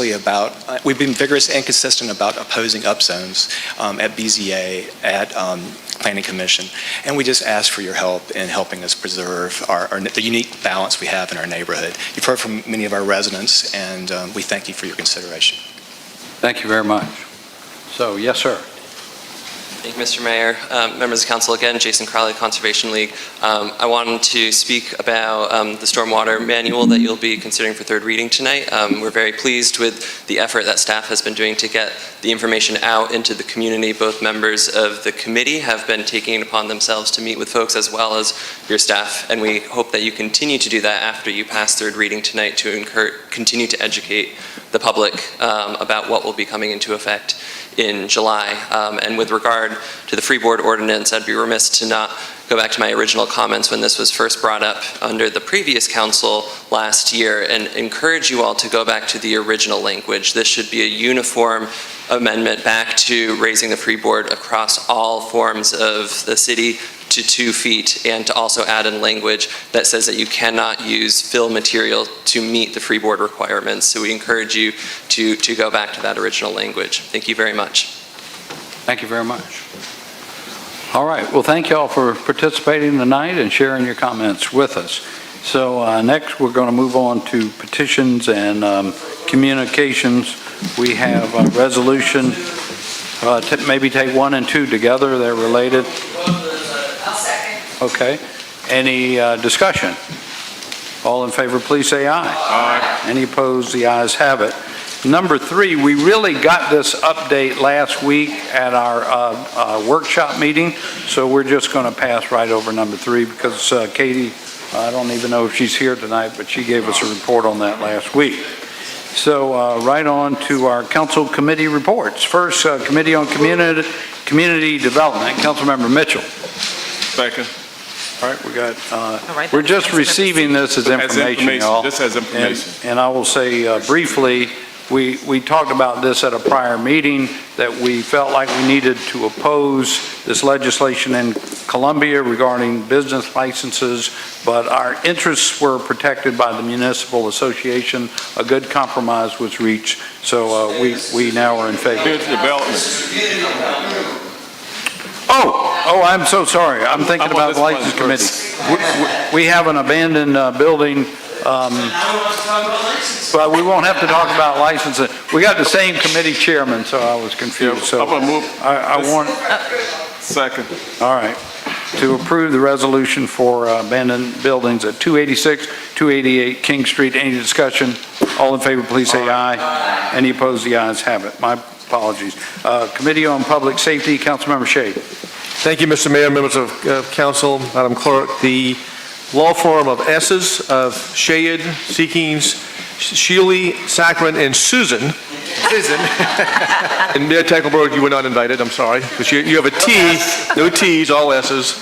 and consistent about opposing upzones at BZA, at Planning Commission, and we just ask for your help in helping us preserve the unique balance we have in our neighborhood. You've heard from many of our residents, and we thank you for your consideration. Thank you very much. So, yes, sir. Thank you, Mr. Mayor. Members of council, again, Jason Crowley, Conservation League. I wanted to speak about the Stormwater Manual that you'll be considering for third reading tonight. We're very pleased with the effort that staff has been doing to get the information out into the community. Both members of the committee have been taking it upon themselves to meet with folks as well as your staff, and we hope that you continue to do that after you pass third reading tonight to continue to educate the public about what will be coming into effect in July. And with regard to the freeboard ordinance, I'd be remiss to not go back to my original comments when this was first brought up under the previous council last year and encourage you all to go back to the original language. This should be a uniform amendment back to raising the freeboard across all forms of the city to 2 feet, and to also add in language that says that you cannot use fill material to meet the freeboard requirements. So we encourage you to go back to that original language. Thank you very much. Thank you very much. All right. Well, thank you all for participating tonight and sharing your comments with us. So next, we're going to move on to petitions and communications. We have a resolution. Maybe take 1 and 2 together. They're related. I'll second. Okay. Any discussion? All in favor, please say aye. Aye. Any opposed? The ayes have it. Number 3, we really got this update last week at our workshop meeting, so we're just going to pass right over number 3 because Katie, I don't even know if she's here tonight, but she gave us a report on that last week. So right on to our council committee reports. First, Committee on Community Development, Councilmember Mitchell. Second. All right, we got, we're just receiving this as information, y'all. Just as information. And I will say briefly, we talked about this at a prior meeting, that we felt like we needed to oppose this legislation in Columbia regarding business licenses, but our interests were protected by the municipal association. A good compromise was reached, so we now are in favor. Community development. Oh, I'm so sorry. I'm thinking about the license committee. We have an abandoned building, but we won't have to talk about licensing. We got the same committee chairman, so I was confused. So I'm gonna move. I want. Second. All right. To approve the resolution for abandoned buildings at 286, 288 King Street. Any discussion? All in favor, please say aye. Any opposed? The ayes have it. My apologies. Committee on Public Safety, Councilmember Shea. Thank you, Mr. Mayor, members of council, Madam Clerk. The law firm of Esses, of Shayed, Seekings, Shealy, Saccharin, and Susan. And Mayor Tecklenburg, you were not invited, I'm sorry, because you have a T, no T's, all S's,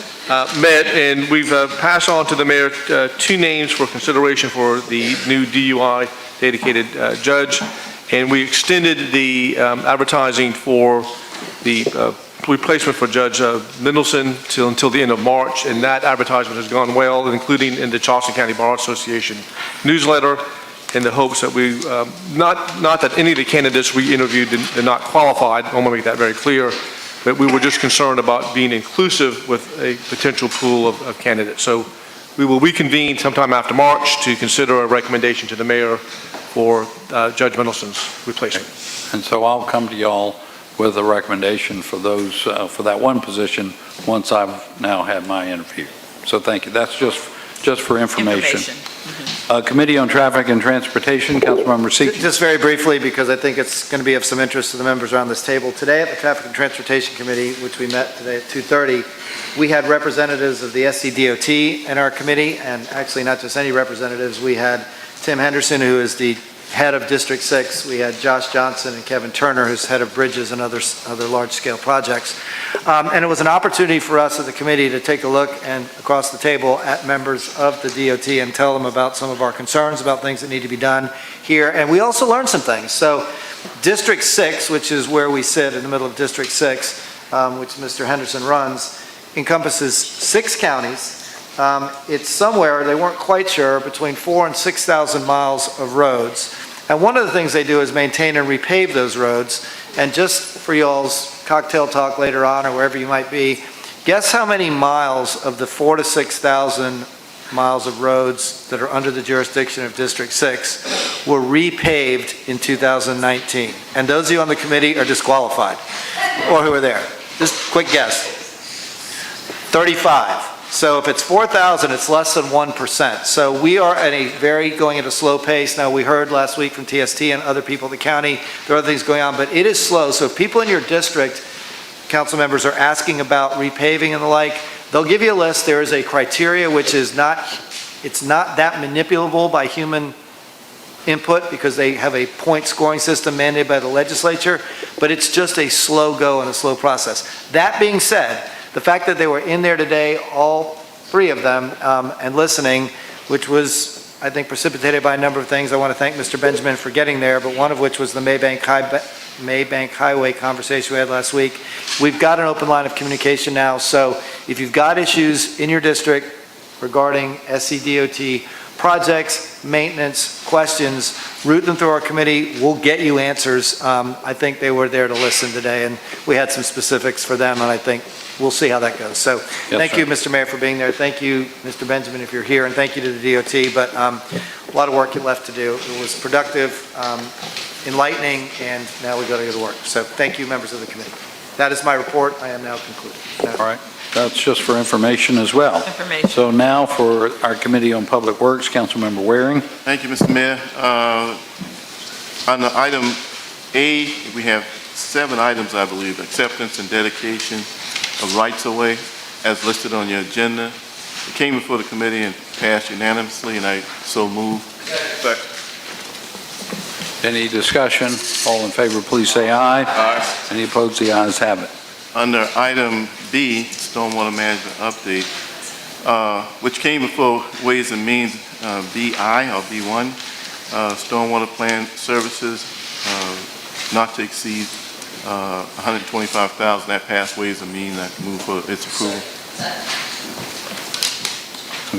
met, and we've passed on to the mayor 2 names for consideration for the new DUI dedicated judge, and we extended the advertising for the replacement for Judge Mendelson until the end of March, and that advertisement has gone well, including in the Charleston County Bar Association newsletter, in the hopes that we, not that any of the candidates we interviewed did not qualified, I want to make that very clear, but we were just concerned about being inclusive with a potential pool of candidates. So we will reconvene sometime after March to consider a recommendation to the mayor for Judge Mendelson's replacement. And so I'll come to y'all with a recommendation for those, for that one position once I've now had my interview. So thank you. That's just just for information. Information. Committee on Traffic and Transportation, Councilmember Seekey. Just very briefly, because I think it's going to be of some interest to the members around this table. Today at the Traffic and Transportation Committee, which we met today at 2:30, we had representatives of the SCDOT in our committee, and actually not just any representatives. We had Tim Henderson, who is the head of District 6. We had Josh Johnson and Kevin Turner, who's head of bridges and other large-scale projects. And it was an opportunity for us as a committee to take a look and across the table at members of the DOT and tell them about some of our concerns about things that need to be done here. And we also learned some things. So District 6, which is where we sit in the middle of District 6, which Mr. Henderson runs, encompasses 6 counties. It's somewhere, they weren't quite sure, between 4,000 and 6,000 miles of roads. And one of the things they do is maintain and repave those roads. And just for y'all's cocktail talk later on, or wherever you might be, guess how many miles of the 4,000 to 6,000 miles of roads that are under the jurisdiction of District 6 were repaved in 2019? And those of you on the committee are disqualified, or who are there. Just quick guess. 35. So if it's 4,000, it's less than 1%. So we are at going at a slow pace. Now, we heard last week from TST and other people in the county, there are other things going on, but it is slow. So if people in your district, council members, are asking about repaving and the like, they'll give you a list. There is a criteria which is it's not that manipulable by human input because they have a point scoring system mandated by the legislature, but it's just a slow go and a slow process. That being said, the fact that they were in there today, all 3 of them, and listening, which was, I think, precipitated by a number of things. I want to thank Mr. Benjamin for getting there, but one of which was the Maybank Highway conversation we had last week. We've got an open line of communication now, so if you've got issues in your district regarding SCDOT projects, maintenance, questions, route them through our committee. We'll get you answers. I think they were there to listen today, and we had some specifics for them, and I think we'll see how that goes. So thank you, Mr. Mayor, for being there. Thank you, Mr. Benjamin, if you're here, and thank you to the DOT. But a lot of work left to do. It was productive, enlightening, and now we got to go to work. So thank you, members of the committee. That is my report. I am now concluded. All right. That's just for information as well. Information. So now for our Committee on Public Works, Councilmember Waring. Thank you, Mr. Mayor. On the item A, we have 7 items, I believe. Acceptance and dedication of rights-of-way as listed on your agenda. It came before the committee and passed unanimously, and I so move. Second. Any discussion? All in favor, please say aye. Aye. Any opposed? The ayes have it. Under item B, Stormwater Management Update, which came before Ways and Means BI or B1, Stormwater Plan Services, not to exceed $125,000. That passed Ways and Means. I move for its approval.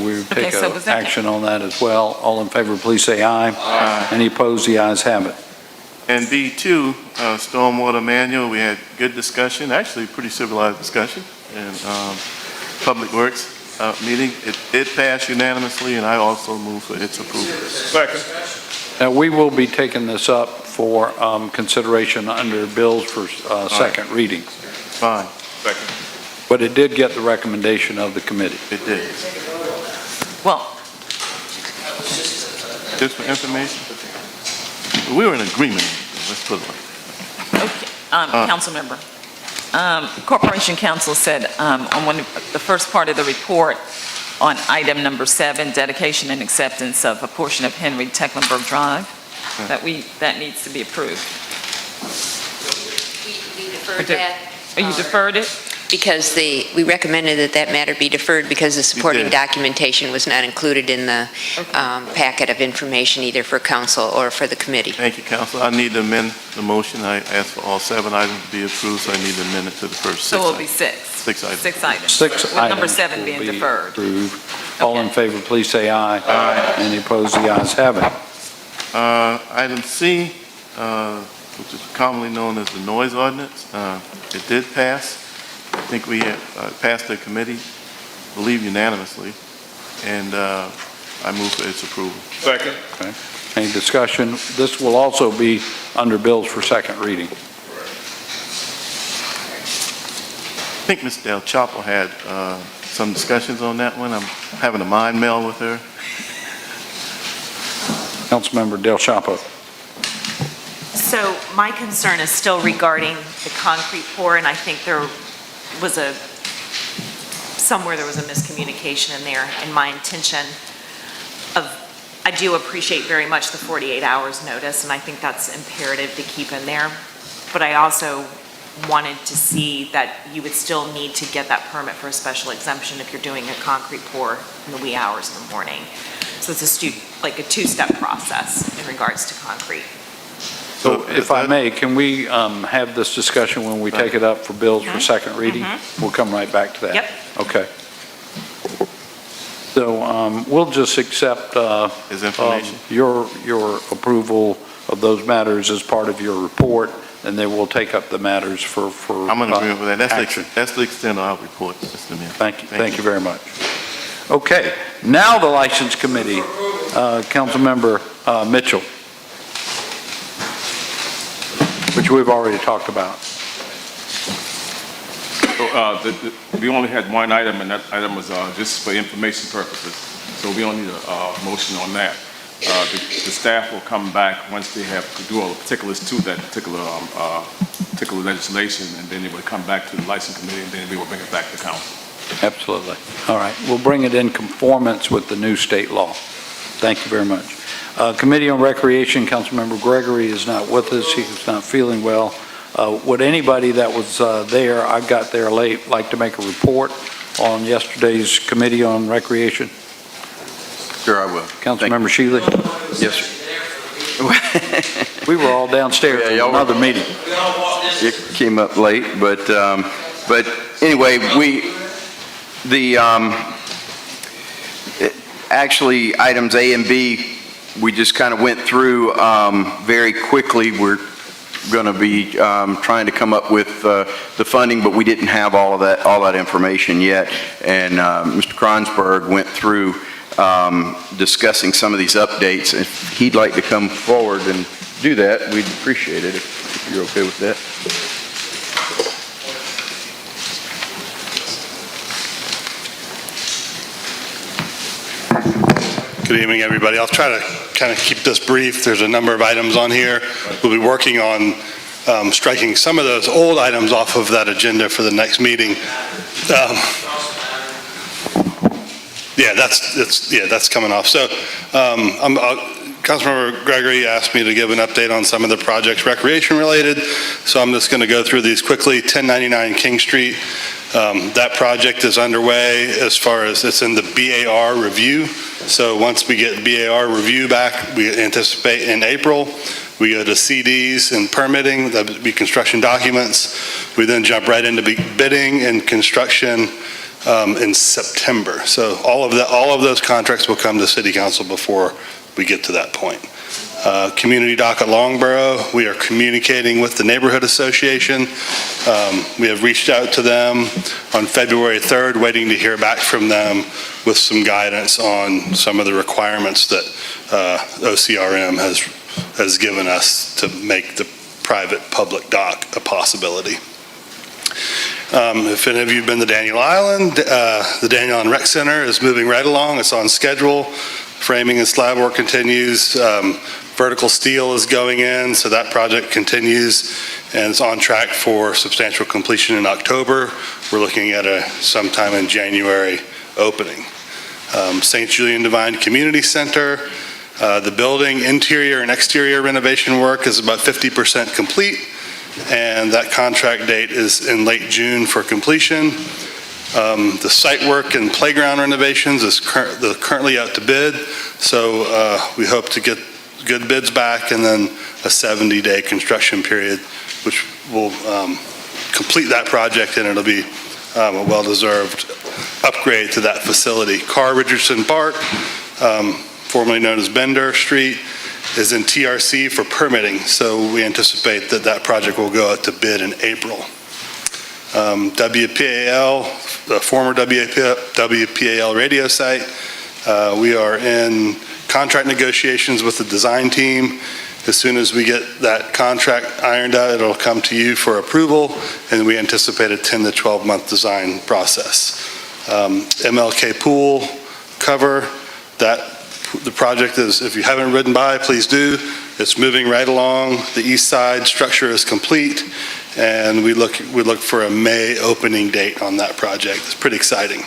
We take action on that as well. All in favor, please say aye. Aye. Any opposed? The ayes have it. And B2, Stormwater Manual, we had good discussion, actually pretty civilized discussion in Public Works meeting. It passed unanimously, and I also move for its approval. Second. Now, we will be taking this up for consideration under bills for second reading. Fine. Second. But it did get the recommendation of the committee. It did. Well, Just for information? We were in agreement. Let's put it like okay, council member. Corporation Council said on the first part of the report on item number 7, dedication and acceptance of a portion of Henry Tecklenburg Drive, that needs to be approved. We deferred that. Oh, you deferred it? Because we recommended that matter be deferred because the supporting documentation was not included in the packet of information either for council or for the committee. Thank you, council. I need to amend the motion. I asked for all 7 items to be approved, so I need to amend it to the first 6 So it'll be items. 6. 6 items. 6 items. 6 With items number 7 will being be deferred. approved. All in favor, please say aye. Aye. Any opposed? The ayes have it. Item C, which is commonly known as the Noise Ordinance, it did pass. I think we passed the committee, believe unanimously, and I move for its approval. Second. Okay. Any discussion? This will also be under bills for second reading. I think Ms. Del Chapo had some discussions on that one. I'm having a mind meld with her. Councilmember Del Chapo. So my concern is still regarding the concrete pour, and I think there was somewhere there was a miscommunication in there, and my intention I do appreciate very much the 48 hours notice, and I think that's imperative to keep in there, but I also wanted to see that you would still need to get that permit for a special exemption if you're doing a concrete pour in the wee hours in the morning. So it's like a two-step process in regards to concrete. So if I may, can we have this discussion when we take it up for bills for second reading? We'll come right back to that. Yep. Okay. So we'll just accept His information. your approval of those matters as part of your report, and then we'll take up the matters for I'm in agreement with that. action. That's the extent of our report, Mr. Mayor. Thank you very much. Okay, now the License Committee, Councilmember Mitchell, which we've already talked about. We only had one item, and that item was just for information purposes. So we don't need a motion on that. The staff will come back once they have to do all the particulars to that particular legislation, and then they will come back to the License Committee, and then we will bring it back to council. Absolutely. All right, we'll bring it in conformance with the new state law. Thank you very much. Committee on Recreation, Councilmember Gregory is not with us. He's not feeling well. Would anybody that was there, I got there late, like to make a report on yesterday's Committee on Recreation? Sure, I will. Councilmember Shealy? Yes, sir. We were all downstairs in another meeting. It came up late, but anyway, actually, items A and B, we just kind of went through very quickly. We're going to be trying to come up with the funding, but we didn't have all that information yet. And Mr. Kronsberg went through discussing some of these updates. If he'd like to come forward and do that, we'd appreciate it if you're okay with that. Good evening, everybody. I'll try to kind of keep this brief. There's a number of items on here. We'll be working on striking some of those old items off of that agenda for the next meeting. That's coming off. So Councilmember Gregory asked me to give an update on some of the projects recreation related. So I'm just going to go through these quickly. 1099 King Street. That project is underway as far as it's in the BAR review. So once we get BAR review back, we anticipate in April, we go to CDs and permitting, that would be construction documents. We then jump right into bidding and construction in September. So all of those contracts will come to City Council before we get to that point. Community dock at Longborough, we are communicating with the Neighborhood Association. We have reached out to them on February 3rd, waiting to hear back from them with some guidance on some of the requirements that OCRM has given us to make the private-public dock a possibility. If any of you have been to Daniel Island, the Daniel Island Rec Center is moving right along. It's on schedule. Framing and slab work continues. Vertical steel is going in, so that project continues and is on track for substantial completion in October. We're looking at sometime in January opening. St. Julian Divine Community Center, the building interior and exterior renovation work is about 50% complete, and that contract date is in late June for completion. The site work and playground renovations is currently out to bid, so we hope to get good bids back and then a 70-day construction period, which will complete that project, and it'll be a well-deserved upgrade to that facility. Carr Richardson Park, formerly known as Bender Street, is in TRC for permitting, so we anticipate that project will go out to bid in April. WPAL, the former WPAL radio site, we are in contract negotiations with the design team. As soon as we get that contract ironed out, it'll come to you for approval, and we anticipate a 10 to 12 month design process. MLK pool cover. The project is, if you haven't ridden by, please do. It's moving right along. The east side structure is complete, and we look for a May opening date on that project. It's pretty exciting.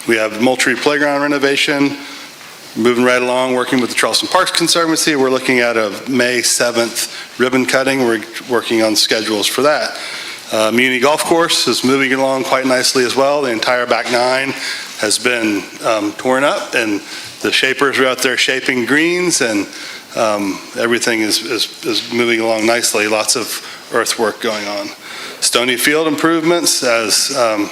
We have the Moultrie Playground renovation, moving right along, working with the Charleston Parks Conservancy. We're looking at a May 7th ribbon cutting. We're working on schedules for that. Muni Golf Course is moving along quite nicely as well. The entire back nine has been torn up, and the shapers are out there shaping greens, and everything is moving along nicely. Lots of earthwork going on. Stony Field improvements, as a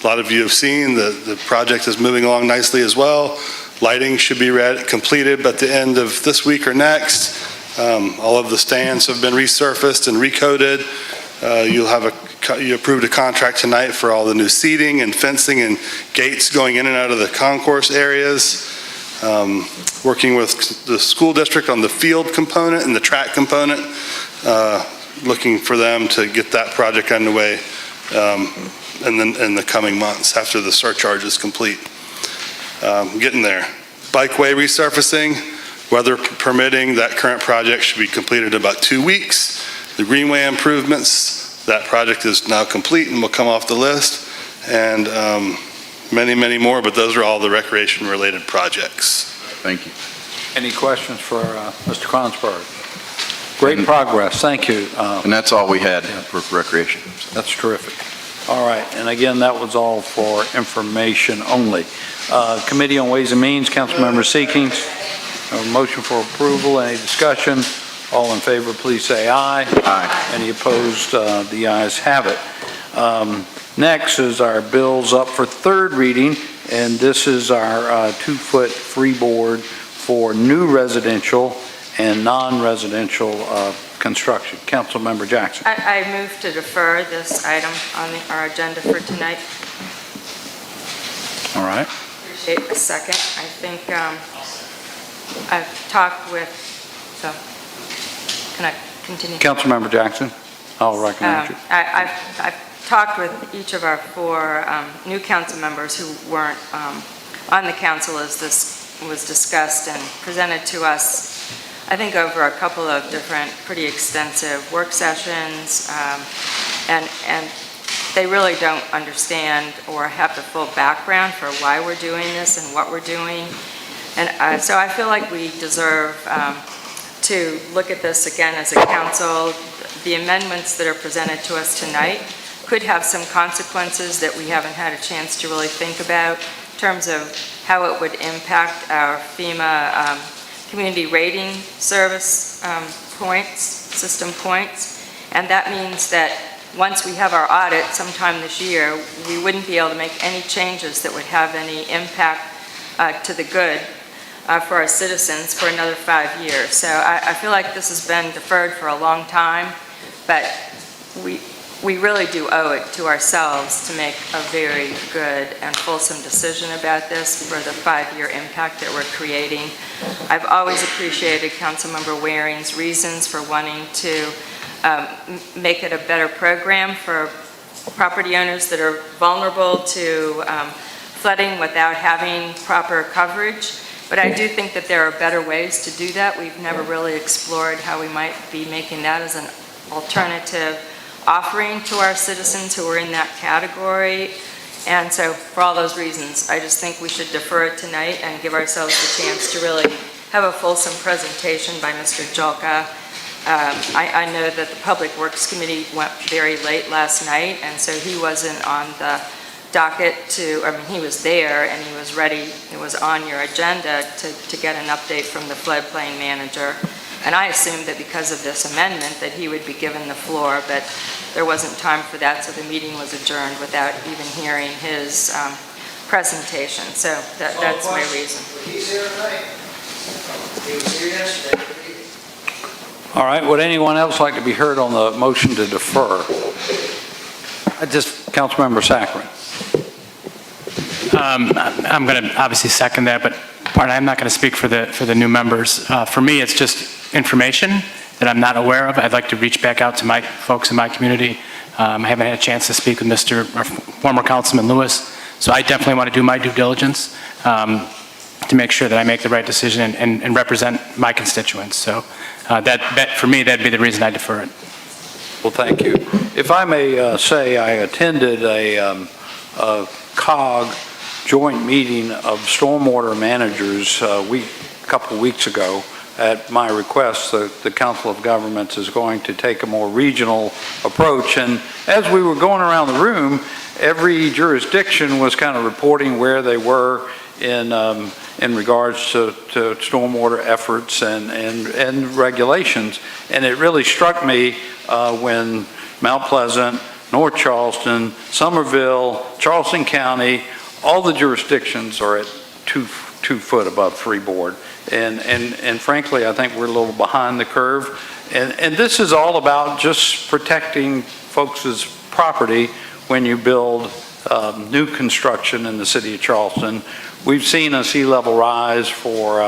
lot of you have seen, the project is moving along nicely as well. Lighting should be completed by the end of this week or next. All of the stands have been resurfaced and recoated. You approved a contract tonight for all the new seating and fencing and gates going in and out of the concourse areas. Working with the school district on the field component and the track component, looking for them to get that project underway in the coming months after the surcharge is complete. Getting there. Bikeway resurfacing, weather permitting, that current project should be completed in about 2 weeks. The Greenway improvements, that project is now complete and will come off the list, and many, many more, but those are all the recreation-related projects. Thank you. Any questions for Mr. Kronsberg? Great progress, thank you. And that's all we had for recreation. That's terrific. All right, and again, that was all for information only. Committee on Ways and Means, Councilmember Seekings, a motion for approval, any discussion? All in favor, please say aye. Aye. Any opposed? The ayes have it. Next is our bills up for third reading, and this is our 2-foot freeboard for new residential and non-residential construction. Councilmember Jackson. I move to defer this item on our agenda for tonight. All right. Appreciate the second. I think I've talked with, so can I continue? Councilmember Jackson, I'll recognize you. I've talked with each of our 4 new council members who weren't on the council as this was discussed and presented to us, I think, over a couple of different pretty extensive work sessions, and they really don't understand or have the full background for why we're doing this and what we're doing. And so I feel like we deserve to look at this again as a council. The amendments that are presented to us tonight could have some consequences that we haven't had a chance to really think about in terms of how it would impact our FEMA community rating service system points. And that means that once we have our audit sometime this year, we wouldn't be able to make any changes that would have any impact to the good for our citizens for another 5 years. So I feel like this has been deferred for a long time, but we really do owe it to ourselves to make a very good and fulsome decision about this for the 5-year impact that we're creating. I've always appreciated Councilmember Waring's reasons for wanting to make it a better program for property owners that are vulnerable to flooding without having proper coverage. But I do think that there are better ways to do that. We've never really explored how we might be making that as an alternative offering to our citizens who are in that category. And so for all those reasons, I just think we should defer it tonight and give ourselves the chance to really have a fulsome presentation by Mr. Jolka. I know that the Public Works Committee went very late last night, and so he wasn't on the docket he was there and he was ready, it was on your agenda to get an update from the floodplain manager. And I assumed that because of this amendment that he would be given the floor, but there wasn't time for that, so the meeting was adjourned without even hearing his presentation. So that's my reason. He's here tonight. He was here yesterday. All right, would anyone else like to be heard on the motion to defer? Councilmember Saccharin. I'm going to obviously second that, but I'm not going to speak for the new members. For me, it's just information that I'm not aware of. I'd like to reach back out to my folks in my community I haven't had a chance to speak with former Councilman Lewis, so I definitely want to do my due diligence to make sure that I make the right decision and represent my constituents. So for me, that'd be the reason I defer it. Well, thank you. If I may say, I attended a COG joint meeting of stormwater managers a couple weeks ago. At my request, the Council of Governments is going to take a more regional approach. And as we were going around the room, every jurisdiction was kind of reporting where they were in regards to stormwater efforts and regulations. And it really struck me when Mount Pleasant, North Charleston, Somerville, Charleston County, all the jurisdictions are at 2 foot above freeboard. And frankly, I think we're a little behind the curve. And this is all about just protecting folks' property when you build new construction in the city of Charleston. We've seen a sea level rise for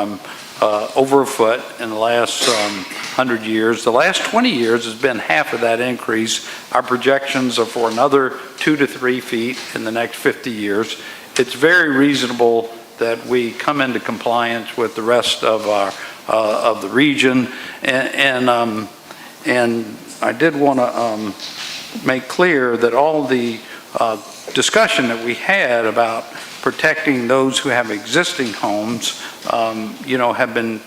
over a foot in the last 100 years. The last 20 years has been half of that increase. Our projections are for another 2 to 3 feet in the next 50 years. It's very reasonable that we come into compliance with the rest of the region. And I did want to make clear that all the discussion that we had about protecting those who have existing homes, have been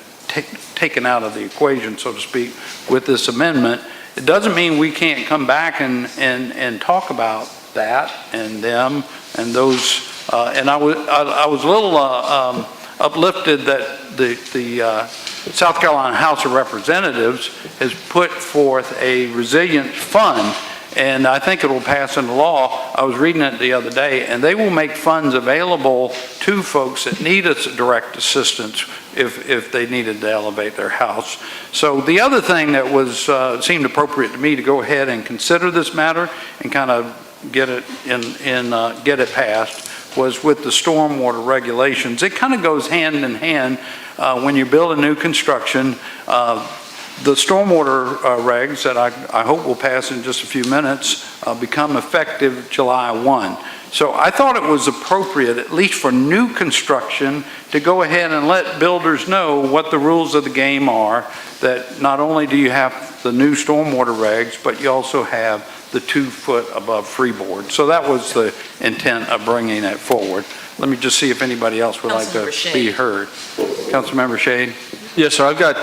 taken out of the equation, so to speak, with this amendment. It doesn't mean we can't come back and talk about that and them and those. And I was a little uplifted that the South Carolina House of Representatives has put forth a resilience fund, and I think it will pass into law. I was reading it the other day, and they will make funds available to folks that need direct assistance if they needed to elevate their house. So the other thing that seemed appropriate to me to go ahead and consider this matter and kind of get it get it passed was with the stormwater regulations. It kind of goes hand in hand when you build a new construction. The stormwater regs that I hope will pass in just a few minutes become effective July 1. So I thought it was appropriate, at least for new construction, to go ahead and let builders know what the rules of the game are, that not only do you have the new stormwater regs, but you also have the 2 foot above freeboard. So that was the intent of bringing it forward. Let me just see if anybody else would like to be heard. Councilmember Shade? Yes, sir. I've got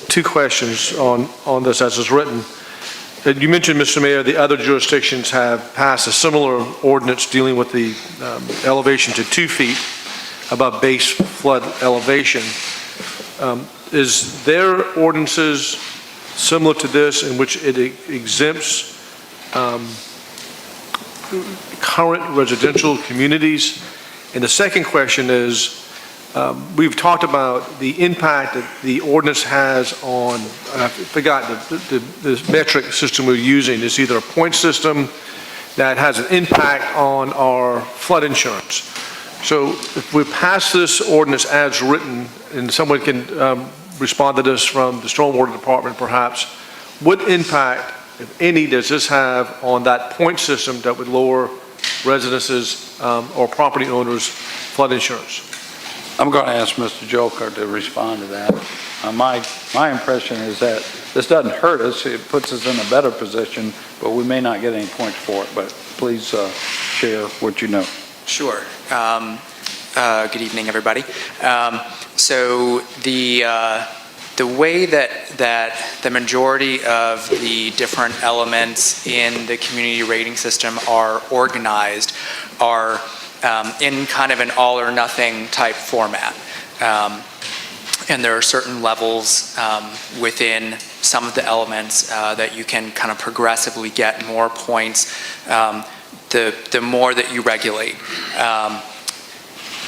2 questions on this as it's written. You mentioned, Mr. Mayor, the other jurisdictions have passed a similar ordinance dealing with the elevation to 2 feet above base flood elevation. Is their ordinances similar to this in which it exempts current residential communities? And the second question is, we've talked about the impact that the ordinance has on, I forgot the metric system we're using. It's either a point system that has an impact on our flood insurance. So if we pass this ordinance as written, and someone can respond to this from the Stormwater Department perhaps, what impact, if any, does this have on that point system that would lower residences or property owners' flood insurance? I'm going to ask Mr. Joker to respond to that. My impression is that this doesn't hurt us. It puts us in a better position, but we may not get any points for it. But please share what you know. Sure. Good evening, everybody. So the way that the majority of the different elements in the community rating system are organized are in kind of an all or nothing type format. And there are certain levels within some of the elements that you can kind of progressively get more points the more that you regulate.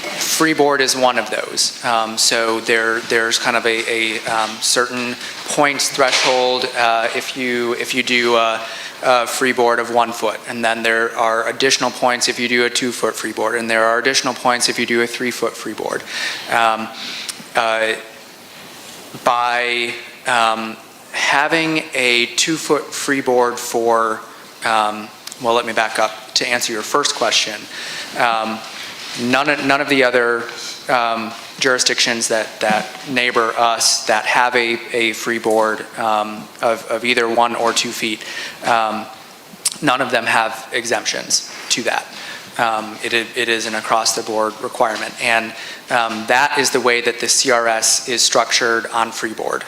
Freeboard is one of those. So there's kind of a certain points threshold if you do a freeboard of 1 foot, and then there are additional points if you do a 2 foot freeboard, and there are additional points if you do a 3 foot freeboard. By having a 2 foot freeboard for well, let me back up to answer your first question. None of the other jurisdictions that neighbor us that have a freeboard of either 1 or 2 feet, none of them have exemptions to that. It is an across-the-board requirement, and that is the way that the CRS is structured on freeboard,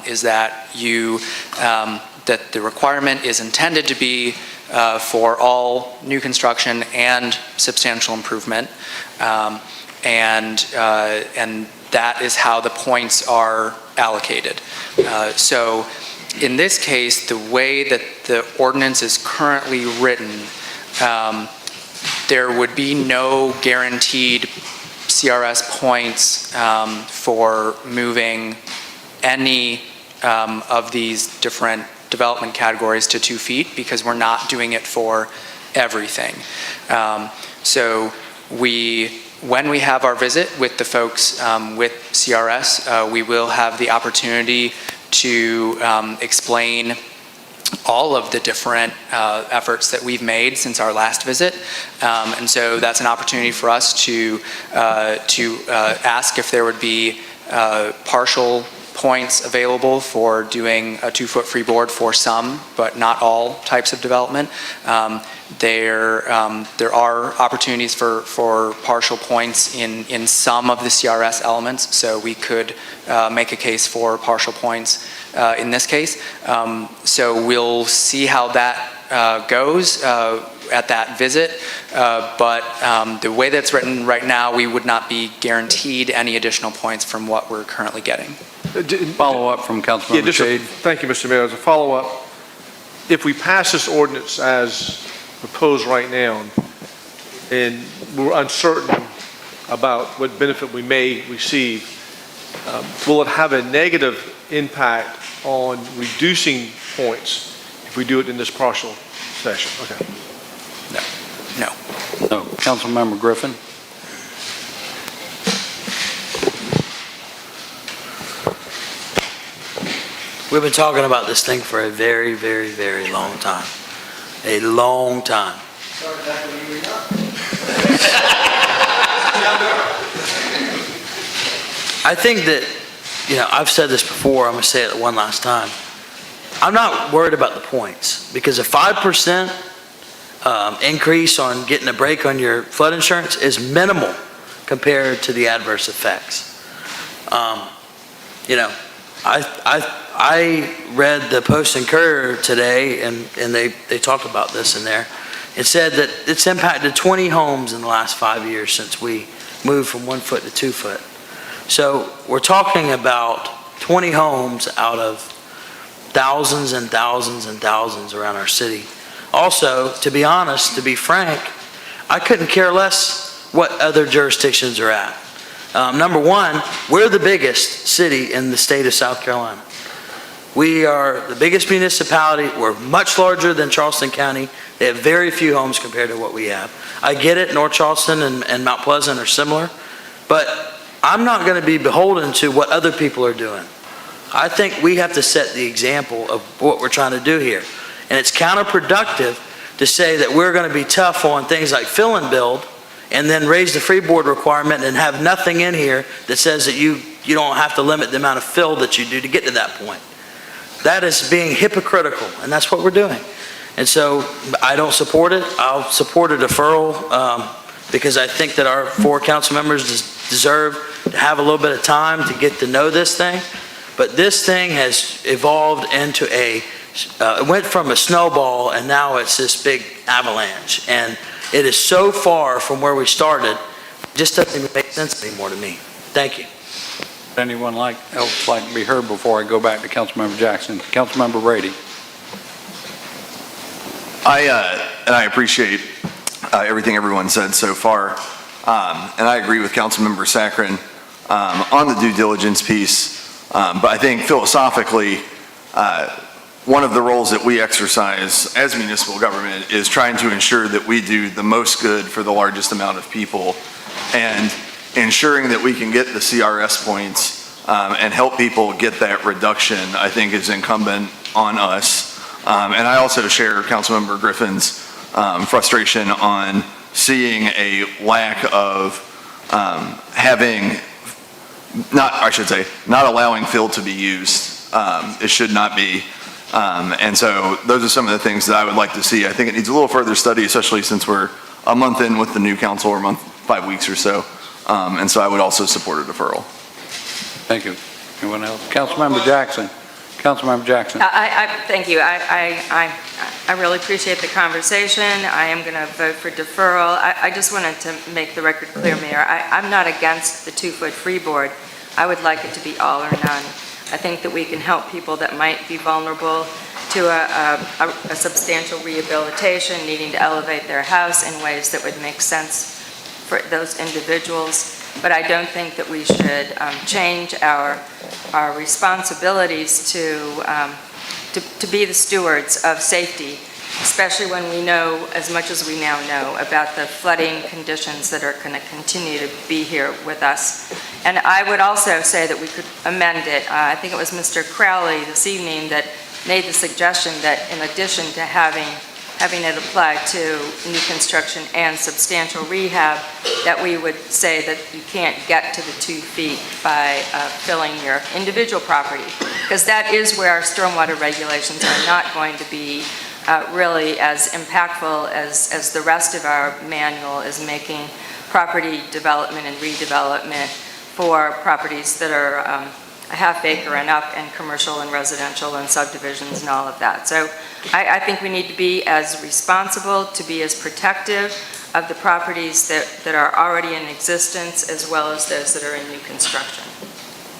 is that that the requirement is intended to be for all new construction and substantial improvement, and that is how the points are allocated. So in this case, the way that the ordinance is currently written, there would be no guaranteed CRS points for moving any of these different development categories to 2 feet, because we're not doing it for everything. So when we have our visit with the folks with CRS, we will have the opportunity to explain all of the different efforts that we've made since our last visit. And so that's an opportunity for us to ask if there would be partial points available for doing a 2-foot freeboard for some, but not all types of development. There are opportunities for partial points in some of the CRS elements, so we could make a case for partial points in this case. So we'll see how that goes at that visit, but the way that's written right now, we would not be guaranteed any additional points from what we're currently getting. Follow up from Councilmember Shade. Thank you, Mr. Mayor. As a follow-up, if we pass this ordinance as proposed right now, and we're uncertain about what benefit we may receive, will it have a negative impact on reducing points if we do it in this partial session? Okay. No. Councilmember Griffin? We've been talking about this thing for a very, very, very long time. A long time. I think that, I've said this before, I'm going to say it one last time. I'm not worried about the points, because a 5% increase on getting a break on your flood insurance is minimal compared to the adverse effects. I read the Post and Courier today, and they talked about this in there. It said that it's impacted 20 homes in the last 5 years since we moved from 1 foot to 2 foot. So we're talking about 20 homes out of thousands and thousands and thousands around our city. Also, to be honest, to be frank, I couldn't care less what other jurisdictions are at. Number one, we're the biggest city in the state of South Carolina. We are the biggest municipality. We're much larger than Charleston County. They have very few homes compared to what we have. I get it, North Charleston and Mount Pleasant are similar, but I'm not going to be beholden to what other people are doing. I think we have to set the example of what we're trying to do here. And it's counterproductive to say that we're going to be tough on things like fill and build, and then raise the freeboard requirement and have nothing in here that says that you don't have to limit the amount of fill that you do to get to that point. That is being hypocritical, and that's what we're doing. And so I don't support it. I'll support a deferral because I think that our 4 council members deserve to have a little bit of time to get to know this thing. But this thing has evolved into it went from a snowball, and now it's this big avalanche. And it is so far from where we started, it just doesn't even make sense anymore to me. Thank you. Anyone else like to be heard before I go back to Councilmember Jackson? Councilmember Brady. I appreciate everything everyone said so far. And I agree with Councilmember Saccharin on the due diligence piece. But I think philosophically, one of the roles that we exercise as municipal government is trying to ensure that we do the most good for the largest amount of people, and ensuring that we can get the CRS points and help people get that reduction, I think, is incumbent on us. And I also share Councilmember Griffin's frustration on seeing a lack of not allowing fill to be used. It should not be. And so those are some of the things that I would like to see. I think it needs a little further study, especially since we're a month in with the new council, or 5 weeks or so. And so I would also support a deferral. Thank you. Anyone else? Councilmember Jackson. Councilmember Jackson. Thank you. I really appreciate the conversation. I am going to vote for deferral. I just wanted to make the record clear, Mayor. I'm not against the 2-foot freeboard. I would like it to be all or none. I think that we can help people that might be vulnerable to a substantial rehabilitation, needing to elevate their house in ways that would make sense for those individuals. But I don't think that we should change our responsibilities to be the stewards of safety, especially when we know, as much as we now know, about the flooding conditions that are going to continue to be here with us. And I would also say that we could amend it. I think it was Mr. Crowley this evening that made the suggestion that in addition to having it apply to new construction and substantial rehab, that we would say that you can't get to the 2 feet by filling your individual property, because that is where our stormwater regulations are not going to be really as impactful as the rest of our manual is making property development and redevelopment for properties that are a half acre and up, and commercial and residential and subdivisions and all of that. So I think we need to be as responsible, to be as protective of the properties that are already in existence, as well as those that are in new construction.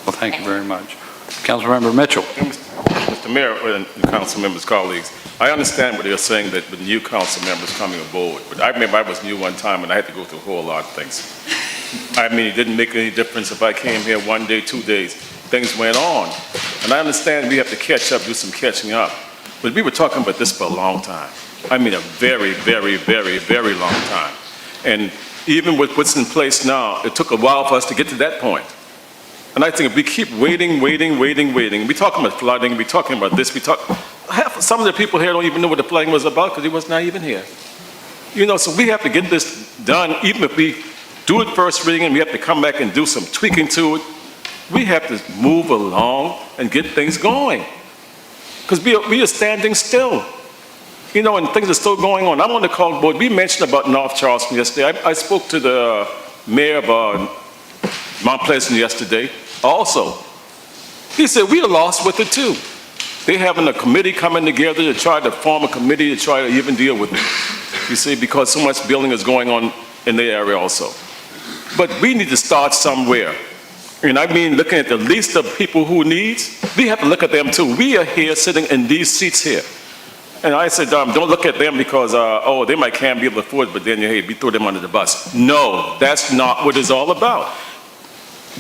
Well, thank you very much. Councilmember Mitchell. Mr. Mayor and council members, colleagues, I understand what they're saying, that the new council members coming aboard, but I remember I was new one time and I had to go through a whole lot of things. I mean, it didn't make any difference if I came here 1 day, 2 days. Things went on. And I understand we have to catch up, do some catching up. But we were talking about this for a long time. I mean, a very, very, very, very long time. And even with what's in place now, it took a while for us to get to that point. And I think if we keep waiting, we're talking about flooding, we're talking about this, some of the people here don't even know what the flooding was about because it was not even here. So we have to get this done, even if we do it first reading and we have to come back and do some tweaking to it. We have to move along and get things going, because we are standing still, and things are still going on. I'm on the call board. We mentioned about North Charleston yesterday. I spoke to the mayor of Mount Pleasant yesterday also. He said, we are lost with it too. They're having a committee coming together to try to form a committee to try to even deal with it. You see, because so much building is going on in their area also. But we need to start somewhere. And I mean, looking at the least of people who needs, we have to look at them too. We are here sitting in these seats here. And I said, don't look at them because, they can't be able to afford it, but then, hey, we throw them under the bus. No, that's not what it's all about.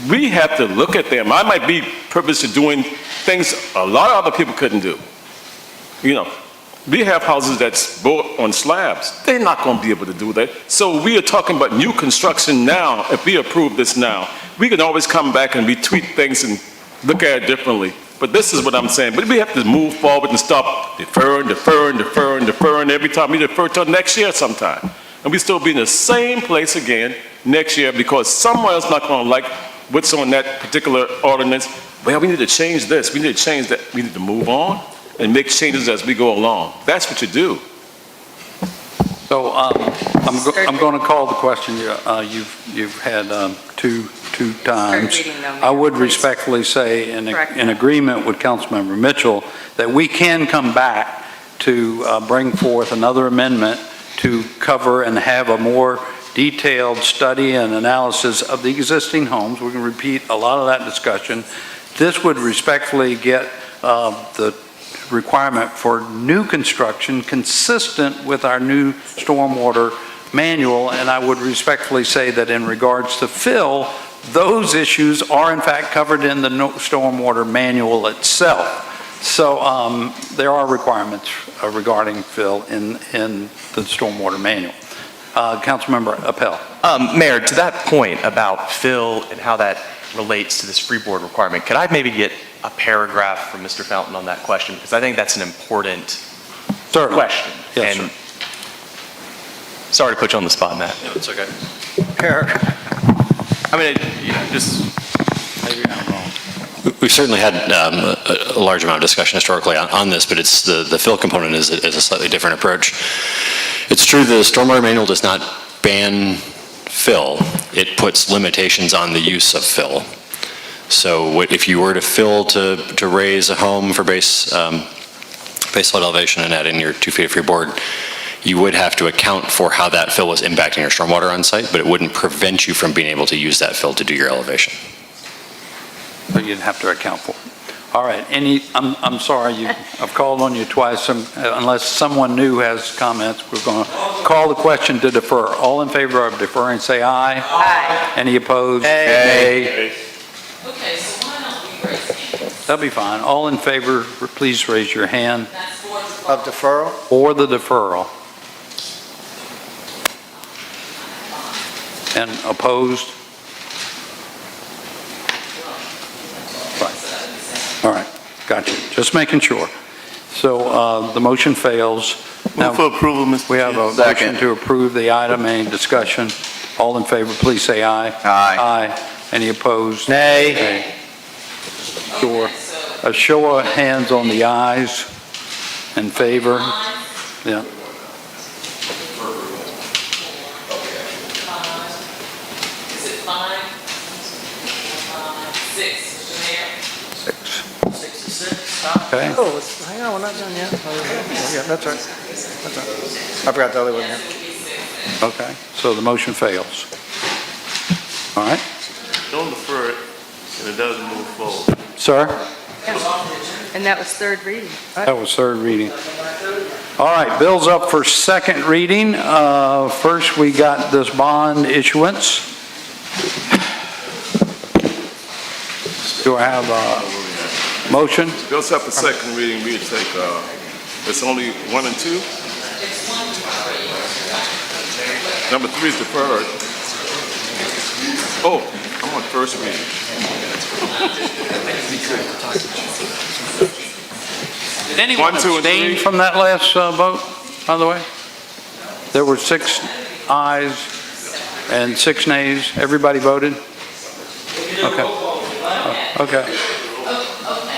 We have to look at them. I might be privileged to doing things a lot of other people couldn't do. We have houses that's built on slabs. They're not going to be able to do that. So we are talking about new construction now. If we approve this now, we can always come back and retweak things and look at it differently. But this is what I'm saying. But we have to move forward and stop deferring every time. We defer till next year sometime. And we still be in the same place again next year because someone else not going to like what's on that particular ordinance. Well, we need to change this. We need to change that. We need to move on and make changes as we go along. That's what you do. So I'm going to call the question. You've had two times. I would respectfully say, in agreement with Councilmember Mitchell, that we can come back to bring forth another amendment to cover and have a more detailed study and analysis of the existing homes. We can repeat a lot of that discussion. This would respectfully get the requirement for new construction consistent with our new Stormwater Manual, and I would respectfully say that in regards to fill, those issues are in fact covered in the Stormwater Manual itself. So there are requirements regarding fill in the Stormwater Manual. Councilmember Appel. Mayor, to that point about fill and how that relates to this freeboard requirement, could I maybe get a paragraph from Mr. Fountain on that question? Because I think that's an important Certainly. question. Yes, And sorry to put you on the spot, Matt. It's okay. I mean, just Maybe I'm wrong. We've certainly had a large amount of discussion historically on this, but it's the fill component is a slightly different approach. It's true the Stormwater Manual does not ban fill. It puts limitations on the use of fill. So if you were to fill to raise a home for base flood elevation and add in your 2 feet of freeboard, you would have to account for how that fill was impacting your stormwater on site, but it wouldn't prevent you from being able to use that fill to do your elevation. But you'd have to account for. All right, I'm sorry, I've called on you twice. Unless someone new has comments, we're going to call the question to defer. All in favor of deferring, say aye. Aye. Any opposed? Nay. Okay, so why don't we raise hands? That'll be fine. All in favor, please raise your hand. Of deferral? For the deferral. And opposed? Right. All right, got you. Just making sure. So the motion fails. Move for approval, Mr. We have a motion to approve the item. Any discussion? All in favor, please say aye. Aye. Aye. Any opposed? Nay. Nay. Sure. A show of hands on the ayes in favor. Yeah. Is it 5? 6, Mr. Mayor? 6. Okay. Oh, hang on, we're not done yet. Yeah, that's right. That's right. I forgot the other one here. Okay, so the motion fails. All right. Don't defer it, and it doesn't move forward. Sir? And that was third reading. That was third reading. All right, bill's up for second reading. First, we got this bond issuance. Do I have a motion? Bill's up for second reading, we take, it's only 1 and 2? Number 3 is deferred. Oh, I'm on first reading. Did anyone 1, 2, and 3? abstain from that last vote, by the way? There were 6 ayes and 6 nays. Everybody voted? Okay. Okay.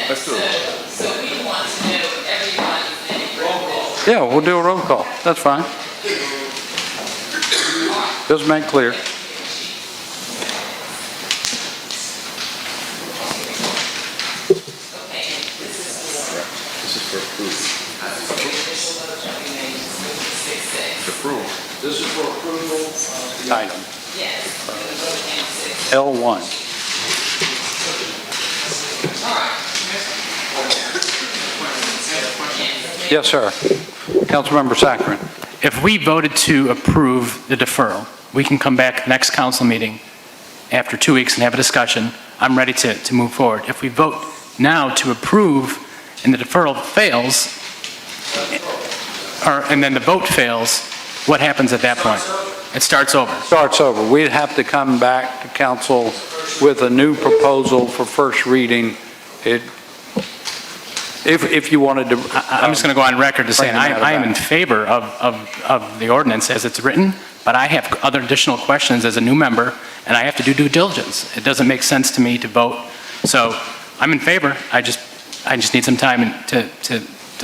Let's do it. So we want to know everybody's name. Yeah, we'll do a roll call. That's fine. Just make clear. This is for approval of the item. L1. Yes, sir. Councilmember Saccharin. If we voted to approve the deferral, we can come back next council meeting after 2 weeks and have a discussion. I'm ready to move forward. If we vote now to approve and the deferral fails, and then the vote fails, what happens at that point? It starts over. Starts over. We'd have to come back to council with a new proposal for first reading. If you wanted to. I'm just going to go on record to say I am in favor of the ordinance as it's written, but I have other additional questions as a new member, and I have to do due diligence. It doesn't make sense to me to vote. So I'm in favor. I just need some time to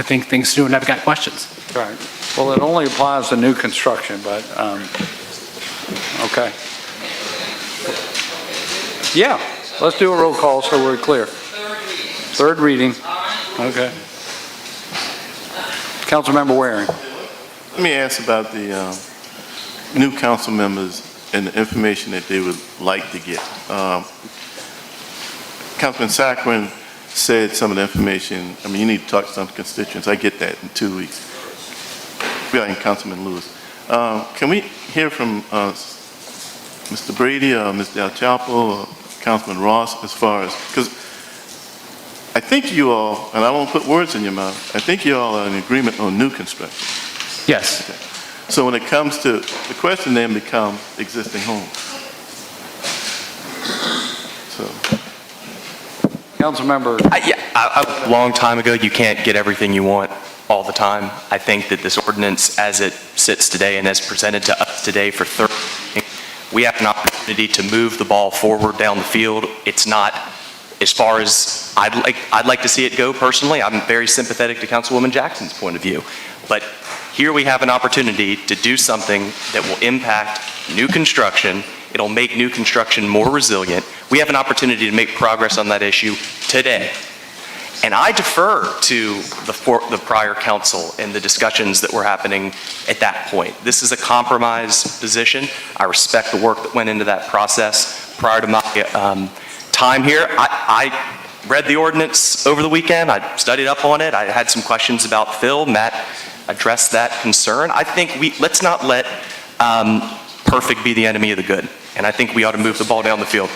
think things through, and I've got questions. Right. Well, it only applies to new construction, but, okay. Yeah, let's do a roll call so we're clear. Third reading. Okay. Councilmember Waring. Let me ask about the new council members and the information that they would like to get. Councilman Saccharin said some of the information, I mean, you need to talk to some constituents. I get that in 2 weeks. And Councilman Lewis. Can we hear from Mr. Brady or Ms. Del Chapo or Councilman Ross as far as, because I think you all, and I won't put words in your mouth, I think you all are in agreement on new construction. Yes. Okay. So when it comes to, the question then becomes existing homes. So. Councilmember. A long time ago, you can't get everything you want all the time. I think that this ordinance, as it sits today and as presented to us today for third reading, we have an opportunity to move the ball forward down the field. It's not as far as I'd like to see it go personally. I'm very sympathetic to Councilwoman Jackson's point of view. But here we have an opportunity to do something that will impact new construction. It'll make new construction more resilient. We have an opportunity to make progress on that issue today. And I defer to the prior council and the discussions that were happening at that point. This is a compromise position. I respect the work that went into that process prior to my time here. I read the ordinance over the weekend. I studied up on it. I had some questions about Phil. Matt addressed that concern. I think let's not let perfect be the enemy of the good. And I think we ought to move the ball down the field.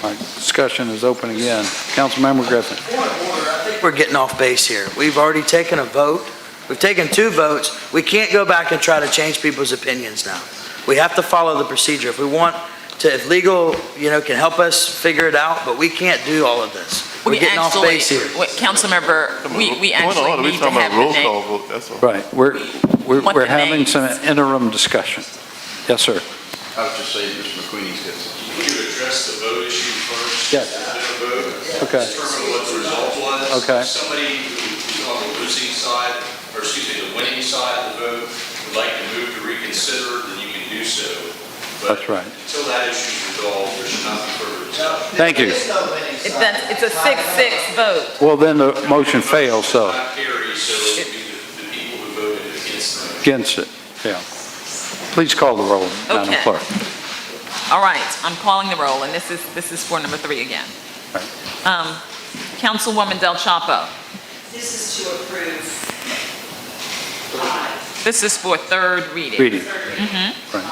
All right, discussion is open again. Councilmember Griffin. I think we're getting off base here. We've already taken a vote. We've taken 2 votes. We can't go back and try to change people's opinions now. We have to follow the procedure. If we want to, if legal, can help us figure it out, but we can't do all of this. We're getting off base here. Councilmember, we actually need to have the name. Vote, that's all. Right, we're having some interim discussion. Yes, sir. I was just saying, Mr. McQueen's got some. Can you address the vote issue first? Yes. Okay. Determine what the result was. Okay. Somebody who's on the losing side, or excuse me, the winning side of the vote would like to move to reconsider, then you can do so. But That's right. until that issue is resolved, there should not be further discussion. Thank you. It's a 6-6 vote. Well, then the motion fails, so Not carry, so it would be the people who voted against against it, yeah. Please call the roll, Madam Okay. Clerk. All right, I'm calling the roll, and this is for number 3 again. Councilwoman Del Chapo. This is to approve. This is for third reading. Reading. Right.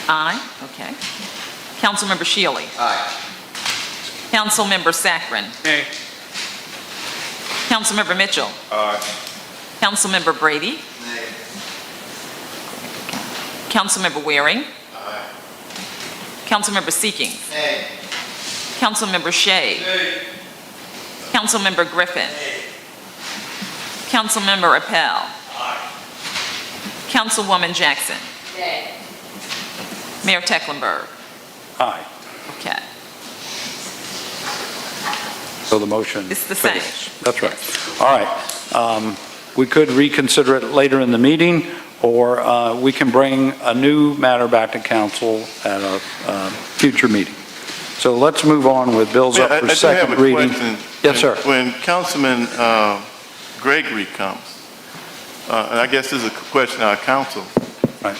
Aye, okay. Councilmember Shealy. Aye. Councilmember Saccharin. Aye. Councilmember Mitchell. Aye. Councilmember Brady. Nay. Councilmember Waring. Aye. Councilmember Seeking. Nay. Councilmember Shea. Councilmember Griffin. Councilmember Appel. Councilwoman Jackson. Mayor Tecklenburg. Aye. Okay. So the motion It's the same. fails. That's right. All right. We could reconsider it later in the meeting, or we can bring a new matter back to council at a future meeting. So let's move on with bills up for second reading. Yes, sir. When Councilman Gregory comes, and I guess this is a question of our council. Right.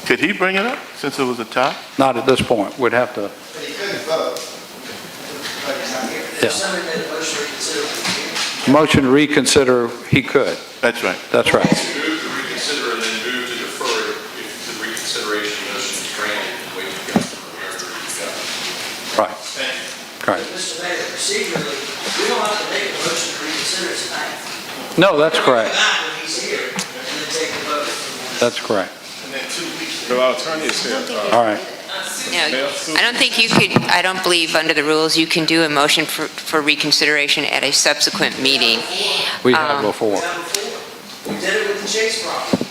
Could he bring it up since it was a tie? Not at this point. We'd have to, But he couldn't vote. Yeah. If somebody made a motion to reconsider. motion to reconsider, he could. That's right. That's right. Move to reconsider and then move to defer it if the reconsideration motion is granted and wait for Councilman Rivera to discuss. Right. Thank you. Right. Mr. Mayor, procedurally, we don't have to make a motion to reconsider tonight. No, that's correct. Come back when he's here and then take the vote. That's correct. So our attorney is here. All right. No, I don't think you could, I don't believe under the rules you can do a motion for reconsideration at a subsequent meeting. We have before. We did it with the Chase property.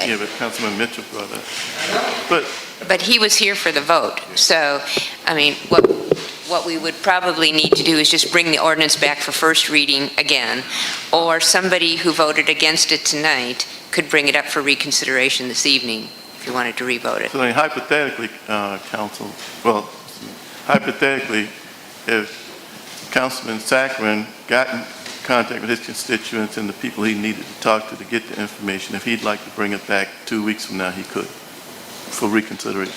Yeah, but Councilman Mitchell brought that. But he was here for the vote. So, I mean, what we would probably need to do is just bring the ordinance back for first reading again, or somebody who voted against it tonight could bring it up for reconsideration this evening if you wanted to revote it. So then hypothetically, council, well, hypothetically, if Councilman Saccharin got in contact with his constituents and the people he needed to talk to get the information, if he'd like to bring it back 2 weeks from now, he could, for reconsideration.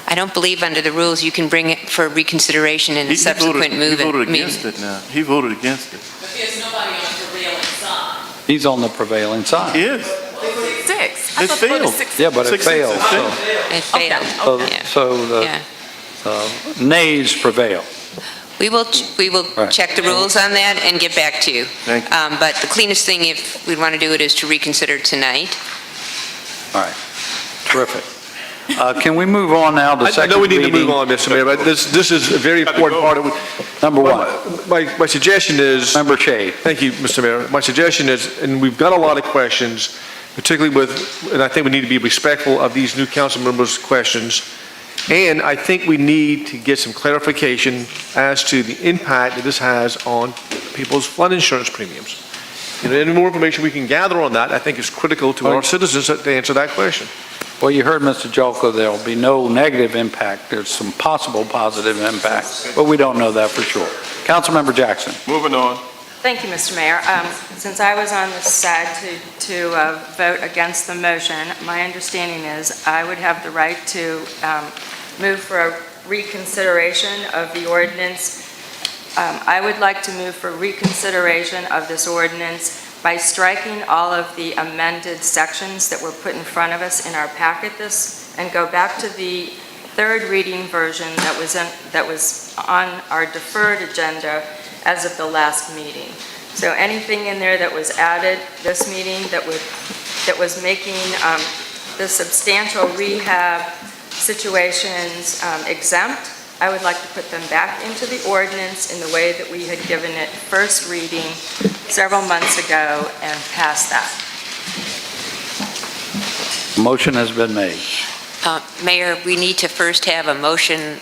I don't believe under the rules you can bring it for reconsideration in a subsequent move. He voted against it now. He voted against it. But there's nobody on the prevailing side. He's on the prevailing side. He is. 6. It failed. Yeah, but it failed. It failed. So the nays prevail. We will Right. check the rules on that and get back to you. Thank you. But the cleanest thing, if we want to do it, is to reconsider tonight. All right. Terrific. Can we move on now to I second know we reading? need to move on, Mr. Mayor, but this is a very important part of it. Number one. My suggestion is. Member Shade. Thank you, Mr. Mayor. My suggestion is, and we've got a lot of questions, particularly with, and I think we need to be respectful of these new council members' questions. And I think we need to get some clarification as to the impact that this has on people's flood insurance premiums. You know, any more information we can gather on that, I think is critical to our citizens to answer that question. Well, you heard Mr. Jolko, there'll be no negative impact. There's some possible positive impact, but we don't know that for sure. Councilmember Jackson. Moving on. Thank you, Mr. Mayor. Since I was on this side to vote against the motion, my understanding is I would have the right to move for a reconsideration of the ordinance. I would like to move for reconsideration of this ordinance by striking all of the amended sections that were put in front of us in our packet and go back to the third reading version that was on our deferred agenda as of the last meeting. So anything in there that was added this meeting that was making the substantial rehab situations exempt, I would like to put them back into the ordinance in the way that we had given it first reading several months ago and pass that. Motion has been made. Mayor, we need to first have a motion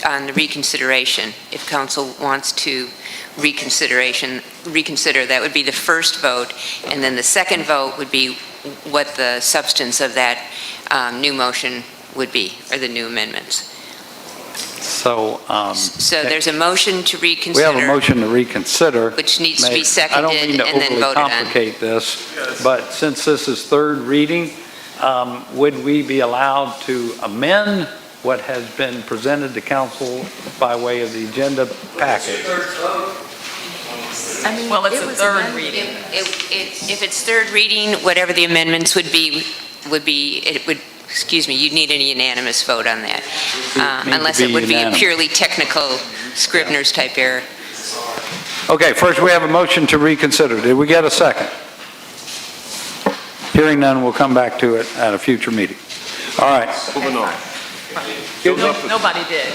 on the reconsideration. If council wants to reconsider, that would be the first vote, and then the second vote would be what the substance of that new motion would be, or the new amendments. So there's a motion to reconsider. we have a motion to reconsider. Which needs to be I don't mean seconded to and then overly voted on. complicate this, but since this is third reading, would we be allowed to amend what has been presented to council by way of the agenda package? I mean, Well, it's it a was third amended. reading. If it's third reading, whatever the amendments would be, you'd need a unanimous vote on that. Unless it would be a purely technical Scrivener's type error. Okay, first we have a motion to reconsider. Did we get a second? Hearing none, we'll come back to it at a future meeting. All right. Moving on. Nobody did.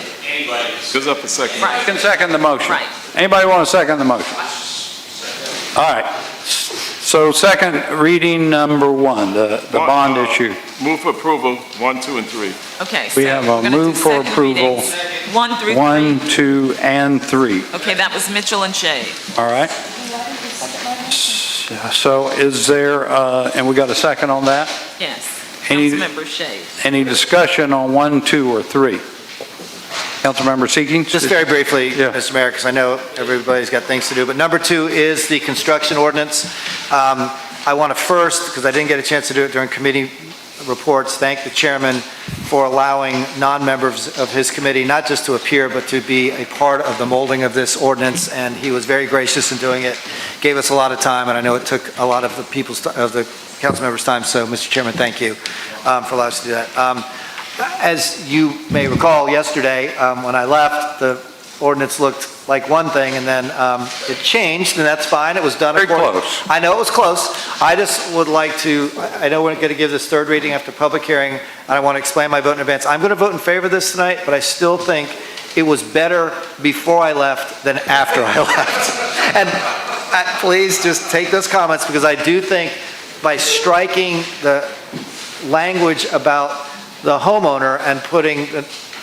Goes up a second. Right. Can second the motion. Right. Anybody want to second the motion? All right. So second reading number one, the bond issue. Move for approval, 1, 2, and 3. Okay. So We have we're a gonna do move for second approval. readings. 1 through 3. 1, 2, and 3. Okay, that was Mitchell and Shea. All right. So is there, and we got a second on that? Yes. Any- Councilmember Shea. Any discussion on 1, 2, or 3? Councilmember Seekings? Just very briefly, Yeah. Mr. Mayor, because I know everybody's got things to do, but number 2 is the construction ordinance. I want to first, because I didn't get a chance to do it during committee reports, thank the chairman for allowing non-members of his committee not just to appear, but to be a part of the molding of this ordinance, and he was very gracious in doing it, gave us a lot of time, and I know it took a lot of the council members' time, so Mr. Chairman, thank you for allowing us to do that. As you may recall, yesterday, when I left, the ordinance looked like one thing, and then it changed, and that's fine, it was done. Very close. I know it was close. I just would like to, I know we're going to give this third reading after public hearing, and I want to explain my vote in advance. I'm going to vote in favor of this tonight, but I still think it was better before I left than after I left. And please just take those comments, because I do think by striking the language about the homeowner and putting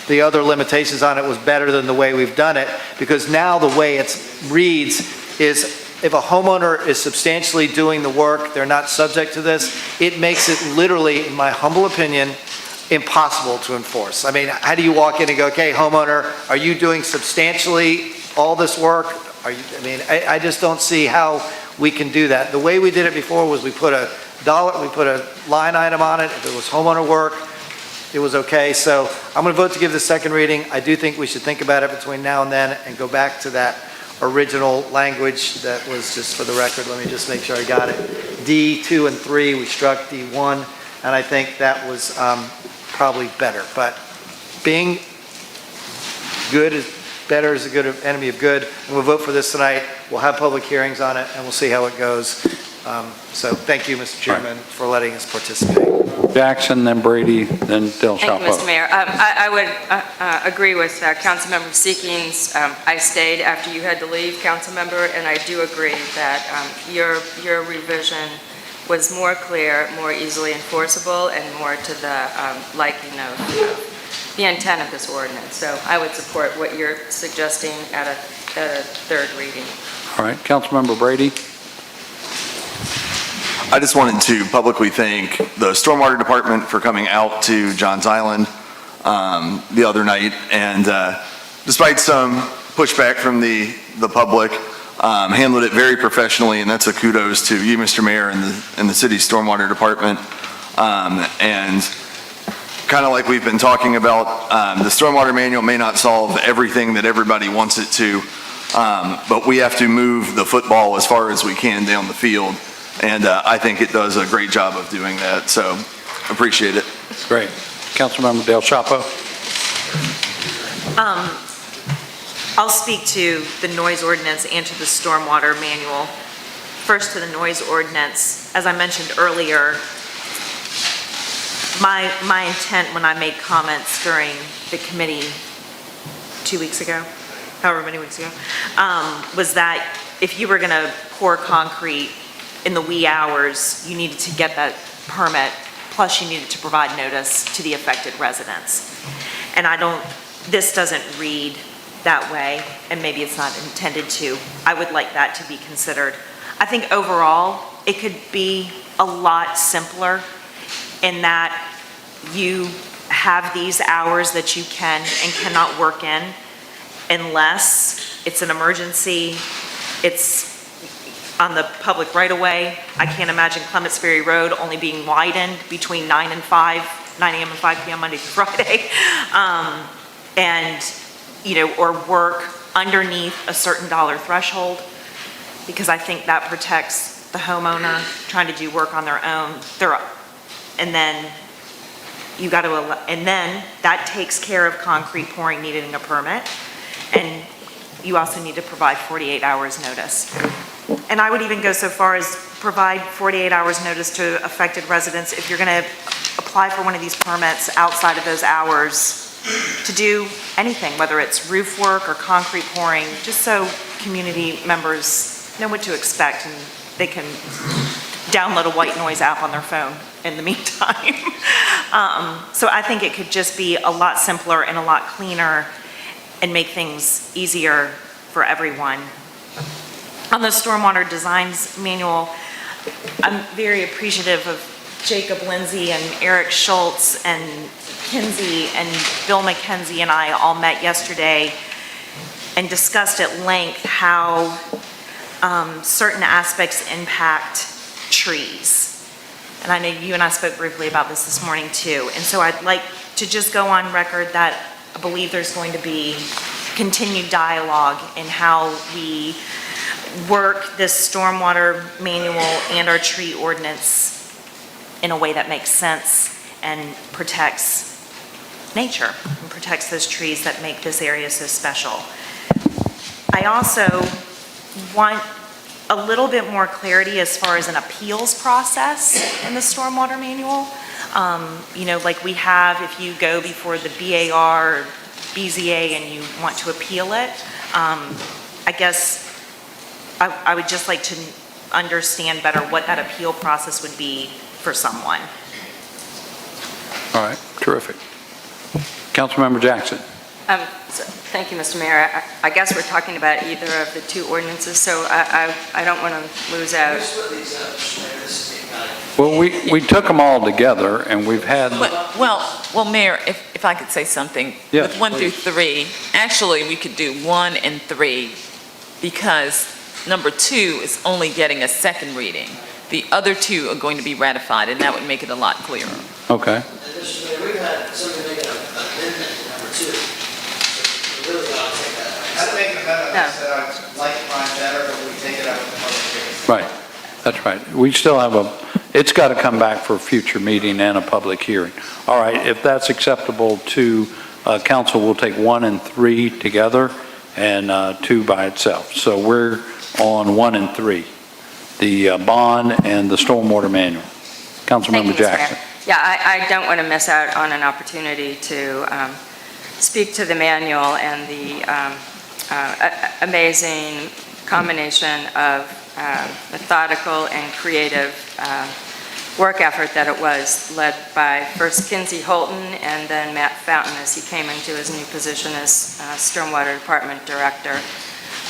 the other limitations on it was better than the way we've done it, because now the way it reads is if a homeowner is substantially doing the work, they're not subject to this, it makes it literally, in my humble opinion, impossible to enforce. I mean, how do you walk in and go, okay, homeowner, are you doing substantially all this work? I just don't see how we can do that. The way we did it before was we put a line item on it. If it was homeowner work, it was okay. So I'm going to vote to give the second reading. I do think we should think about it between now and then and go back to that original language that was, just for the record, let me just make sure I got it. D2 and 3, we struck D1, and I think that was probably better. But being good is better is a good enemy of good. And we'll vote for this tonight. We'll have public hearings on it, and we'll see how it goes. So thank you, Mr. Chairman, for letting us participate. Jackson, then Brady, then Del Thank you, Chapo. Mr. Mayor. I would agree with Councilmember Seekings. I stayed after you had to leave, Councilmember, and I do agree that your revision was more clear, more easily enforceable, and more to the liking of the intent of this ordinance. So I would support what you're suggesting at a third reading. All right, Councilmember Brady? I just wanted to publicly thank the Stormwater Department for coming out to Johns Island the other night, and despite some pushback from the public, handled it very professionally, and that's a kudos to you, Mr. Mayor, and the city's Stormwater Department. And kind of like we've been talking about, the Stormwater Manual may not solve everything that everybody wants it to, but we have to move the football as far as we can down the field. And I think it does a great job of doing that, so appreciate it. Great. Councilmember Del Chapo? I'll speak to the noise ordinance and to the stormwater manual. First to the noise ordinance. As I mentioned earlier, my intent when I made comments during the committee 2 weeks ago, however many weeks ago, was that if you were going to pour concrete in the wee hours, you needed to get that permit, plus you needed to provide notice to the affected residents. And this doesn't read that way, and maybe it's not intended to. I would like that to be considered. I think overall, it could be a lot simpler in that you have these hours that you can and cannot work in unless it's an emergency, it's on the public right-of-way. I can't imagine Clements Ferry Road only being widened between 9 a.m. and 5 p.m. Monday through Friday. Or work underneath a certain dollar threshold, because I think that protects the homeowner trying to do work on their own. And then that takes care of concrete pouring needing a permit. And you also need to provide 48 hours notice. And I would even go so far as provide 48 hours notice to affected residents if you're going to apply for one of these permits outside of those hours to do anything, whether it's roof work or concrete pouring, just so community members know what to expect and they can download a white noise app on their phone in the meantime. So I think it could just be a lot simpler and a lot cleaner and make things easier for everyone. On the Stormwater Designs Manual, I'm very appreciative of Jacob Lindsay and Eric Schultz and Kinsey and Bill McKenzie and I all met yesterday and discussed at length how certain aspects impact trees. And I know you and I spoke briefly about this morning too. And so I'd like to just go on record that I believe there's going to be continued dialogue in how we work this stormwater manual and our tree ordinance in a way that makes sense and protects nature and protects those trees that make this area so special. I also want a little bit more clarity as far as an appeals process in the stormwater manual. Like we have, if you go before the BAR or BZA and you want to appeal it, I guess I would just like to understand better what that appeal process would be for someone. All right, terrific. Councilmember Jackson. Thank you, Mr. Mayor. I guess we're talking about either of the two ordinances, so I don't want to lose out. Well, we took them all together, and we've had... Well, Mayor, if I could say something. Yes, with 1 through please. 3, actually, we could do 1 and 3, because number 2 is only getting a second reading. The other 2 are going to be ratified, and that would make it a lot clearer. Okay. We've had somebody make an amendment to number 2. So we really ought to take that out. I'd make an amendment that said I'd like to find better, but we take it out of the public hearing. Right, that's right. We still have it's got to come back for a future meeting and a public hearing. All right, if that's acceptable to council, we'll take 1 and 3 together and 2 by itself. So we're on 1 and 3, the bond and the stormwater manual. Councilmember Jackson. yeah, I don't want to miss out on an opportunity to speak to the manual and the amazing combination of methodical and creative work effort that it was, led by first Kinsey Holton and then Matt Fountain as he came into his new position as Stormwater Department Director.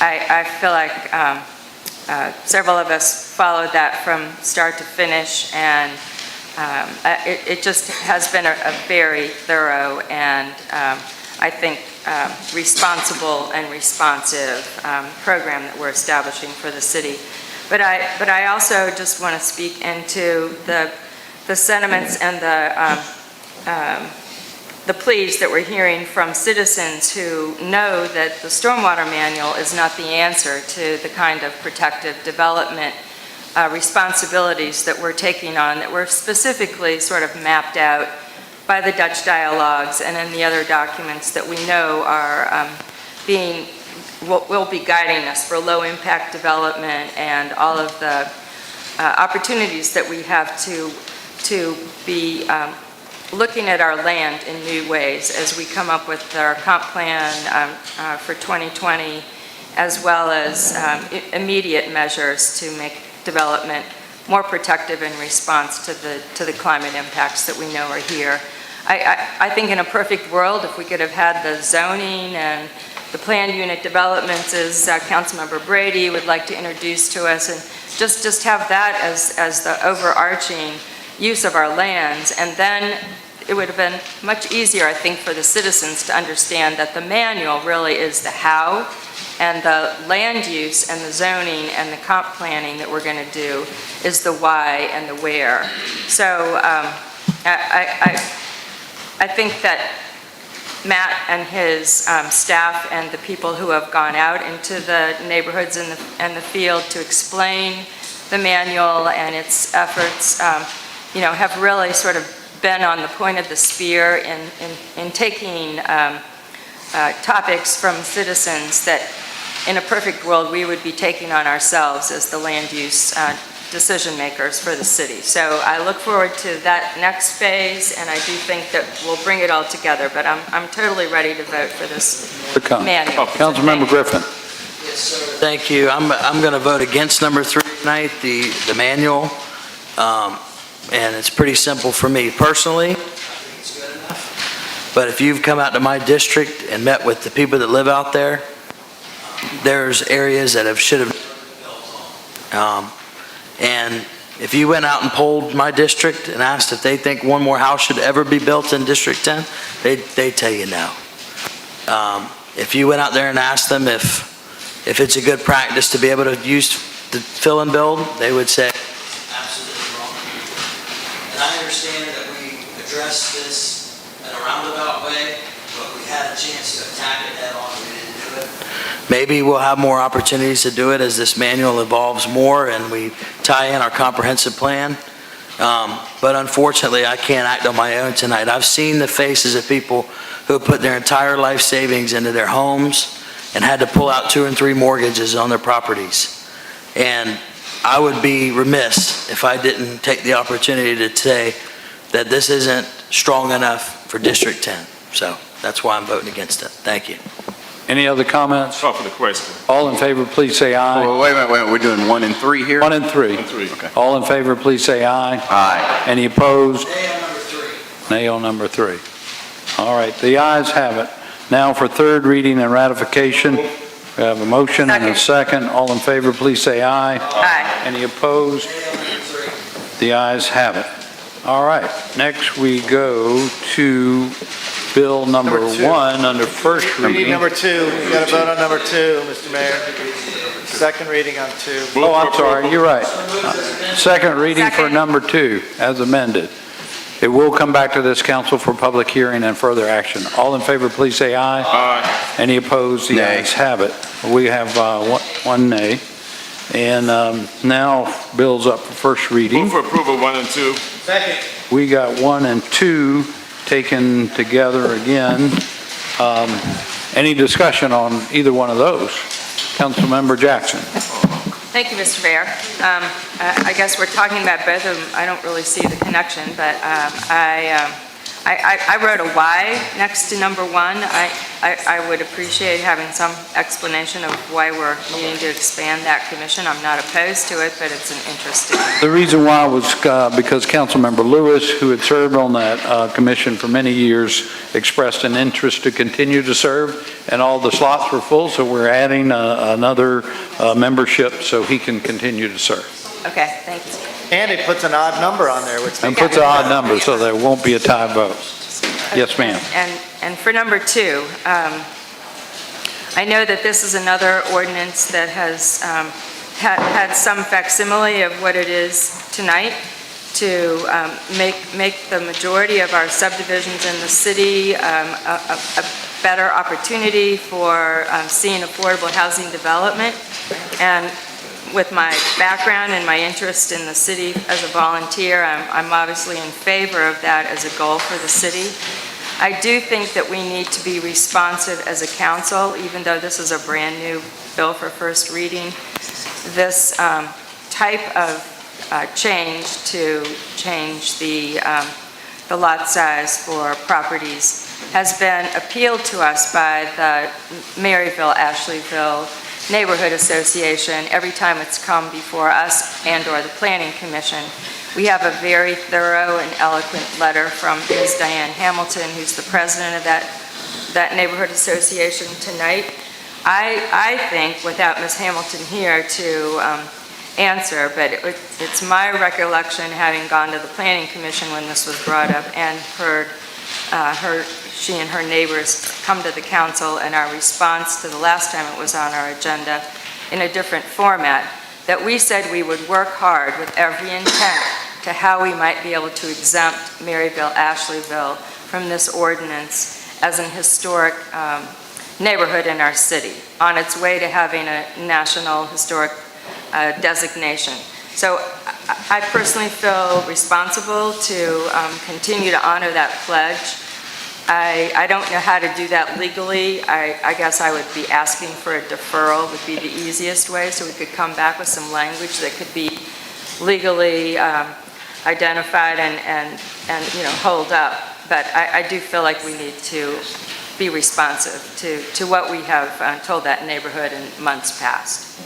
I feel like several of us followed that from start to finish, and it just has been a very thorough and I think responsible and responsive program that we're establishing for the city. But I also just want to speak into the sentiments and the pleas that we're hearing from citizens who know that the Stormwater Manual is not the answer to the kind of protective development responsibilities that we're taking on, that were specifically sort of mapped out by the Dutch dialogues and in the other documents that we know are will be guiding us for low-impact development and all of the opportunities that we have to be looking at our land in new ways as we come up with our comp plan for 2020, as well as immediate measures to make development more protective in response to the climate impacts that we know are here. I think in a perfect world, if we could have had the zoning and the planned unit developments, as Councilmember Brady would like to introduce to us, and just have that as the overarching use of our lands, and then it would have been much easier, I think, for the citizens to understand that the manual really is the how, and the land use and the zoning and the comp planning that we're going to do is the why and the where. So I think that Matt and his staff and the people who have gone out into the neighborhoods and the field to explain the manual and its efforts, have really sort of been on the point of the spear in taking topics from citizens that in a perfect world we would be taking on ourselves as the land use decision makers for the city. So I look forward to that next phase, and I do think that we'll bring it all together, but I'm totally ready to vote for this manual. Councilmember Griffin. Yes, sir. Thank you. I'm going to vote against number 3 tonight, the manual. And it's pretty simple for me personally. I think it's good enough. But if you've come out to my district and met with the people that live out there, there's areas that should have been built on. And if you went out and polled my district and asked if they think one more house should ever be built in District 10, they'd tell you no. If you went out there and asked them if it's a good practice to be able to use the fill and build, they would say absolutely wrong. And I understand that we addressed this in a roundabout way, but we had a chance to attack it head on, we didn't do it. Maybe we'll have more opportunities to do it as this manual evolves more and we tie in our comprehensive plan. But unfortunately, I can't act on my own tonight. I've seen the faces of people who have put their entire life savings into their homes and had to pull out 2 and 3 mortgages on their properties. And I would be remiss if I didn't take the opportunity to say that this isn't strong enough for District 10. So that's why I'm voting against it. Thank you. Any other comments? Call for the question. All in favor, please say aye. Well, wait a minute, we're doing 1 and 3 here? 1 and 3. 1 and 3. Okay. All in favor, please say aye. Aye. Any opposed? Nay on number 3. Nay on number 3. All right, the ayes have it. Now for third reading and ratification, we have a motion and a second. All in favor, please say aye. Aye. Any opposed? Nay on number 3. The ayes have it. All right, next we go to Bill number Number 2. 1 under first Reading reading. number 2, we got to vote on number 2, Mr. Mayor. Second reading on 2. Oh, I'm sorry, you're right. Second reading for number 2 as amended. It will come back to this council for public hearing and further action. All in favor, please say aye. Aye. Any opposed? The Nay. ayes have it. We have one nay. And now bills up for first reading. Move for approval 1 and 2. Second. We got 1 and 2 taken together again. Any discussion on either one of those? Councilmember Jackson. Thank you, Mr. Mayor. I guess we're talking about both of them. I don't really see the connection, but I wrote a Y next to number 1. I would appreciate having some explanation of why we're needing to expand that commission. I'm not opposed to it, but it's an interesting. The reason why was because Councilmember Lewis, who had served on that commission for many years, expressed an interest to continue to serve, and all the slots were full, so we're adding another membership so he can continue to serve. Okay, thank you. And it puts an odd number on there, which... And puts an odd number, so there won't be a tie vote. Yes, ma'am. And for number 2, I know that this is another ordinance that has had some facsimile of what it is tonight, to make the majority of our subdivisions in the city a better opportunity for seeing affordable housing development. And with my background and my interest in the city as a volunteer, I'm obviously in favor of that as a goal for the city. I do think that we need to be responsive as a council, even though this is a brand-new bill for first reading. This type of change to change the lot size for properties has been appealed to us by the Maryville-Ashleyville Neighborhood Association every time it's come before us and/or the Planning Commission. We have a very thorough and eloquent letter from Ms. Diane Hamilton, who's the president of that neighborhood association tonight. I think, without Ms. Hamilton here to answer, but it's my recollection, having gone to the Planning Commission when this was brought up and heard she and her neighbors come to the council, and our response to the last time it was on our agenda in a different format, that we said we would work hard with every intent to how we might be able to exempt Maryville-Ashleyville from this ordinance as an historic neighborhood in our city, on its way to having a national historic designation. So I personally feel responsible to continue to honor that pledge. I don't know how to do that legally. I guess I would be asking for a deferral would be the easiest way, so we could come back with some language that could be legally identified and hold up. But I do feel like we need to be responsive to what we have told that neighborhood in months past.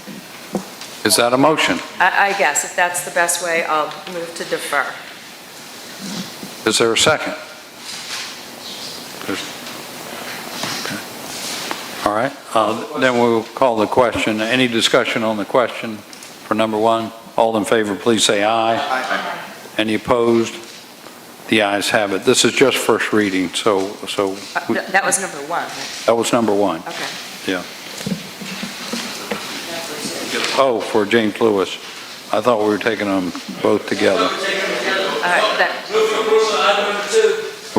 Is that a motion? I guess if that's the best way, I'll move to defer. Is there a second? All right, then we'll call the question. Any discussion on the question for number 1? All in favor, please say aye. Aye. Any opposed? The ayes have it. This is just first reading, so That was number 1, right? that was number 1. Okay. Yeah. Oh, for James Lewis. I thought we were taking them both together.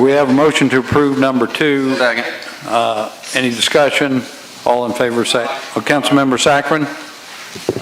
We have a motion to approve number 2. Second. Any discussion? All in favor say, Councilmember Saccharin?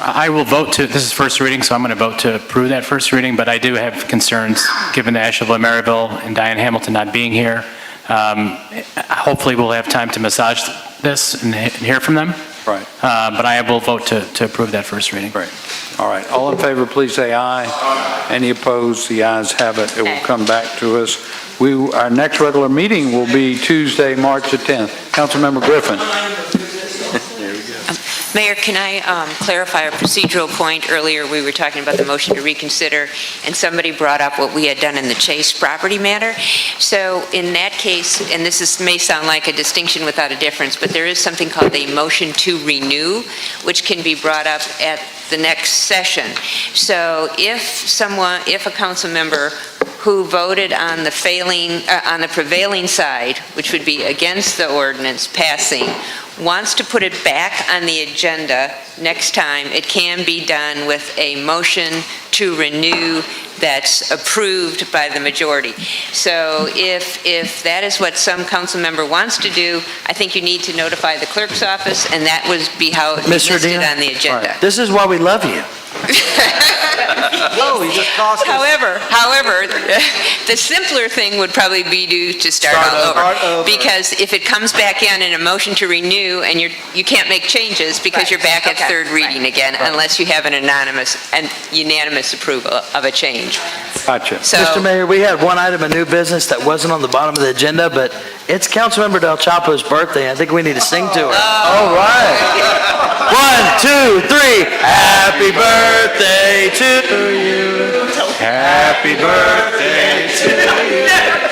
I will vote to, this is first reading, so I'm going to vote to approve that first reading, but I do have concerns, given the Ashleyville, Maryville, and Diane Hamilton not being here. Hopefully we'll have time to massage this and hear from them. Right. But I will vote to approve that first reading. Right. All right. All in favor, please say aye. Aye. Any opposed? The ayes have it. It will come back to us. Our next regular meeting will be Tuesday, March the 10th. Councilmember Griffin. Mayor, can I clarify a procedural point? Earlier, we were talking about the motion to reconsider, and somebody brought up what we had done in the Chase property matter. So in that case, and may sound like a distinction without a difference, but there is something called a motion to renew, which can be brought up at the next session. So if a council member who voted on the prevailing side, which would be against the ordinance passing, wants to put it back on the agenda next time, it can be done with a motion to renew that's approved by the majority. So if that is what some council member wants to do, I think you need to notify the clerk's office, and that would be how it was listed on the agenda. This is why we love you. Oh, you just cost us. However, the simpler thing would probably be to start all over. Because if it comes back in a motion to renew, and you can't make changes because you're back at third reading again, unless you have an unanimous approval of a change. Gotcha. So, Mr. Mayor, we had one item of new business that wasn't on the bottom of the agenda, but it's Councilmember Del Chapo's birthday. I think we need to sing to her. All right. 1, 2, 3. Happy birthday to you. Happy birthday to you.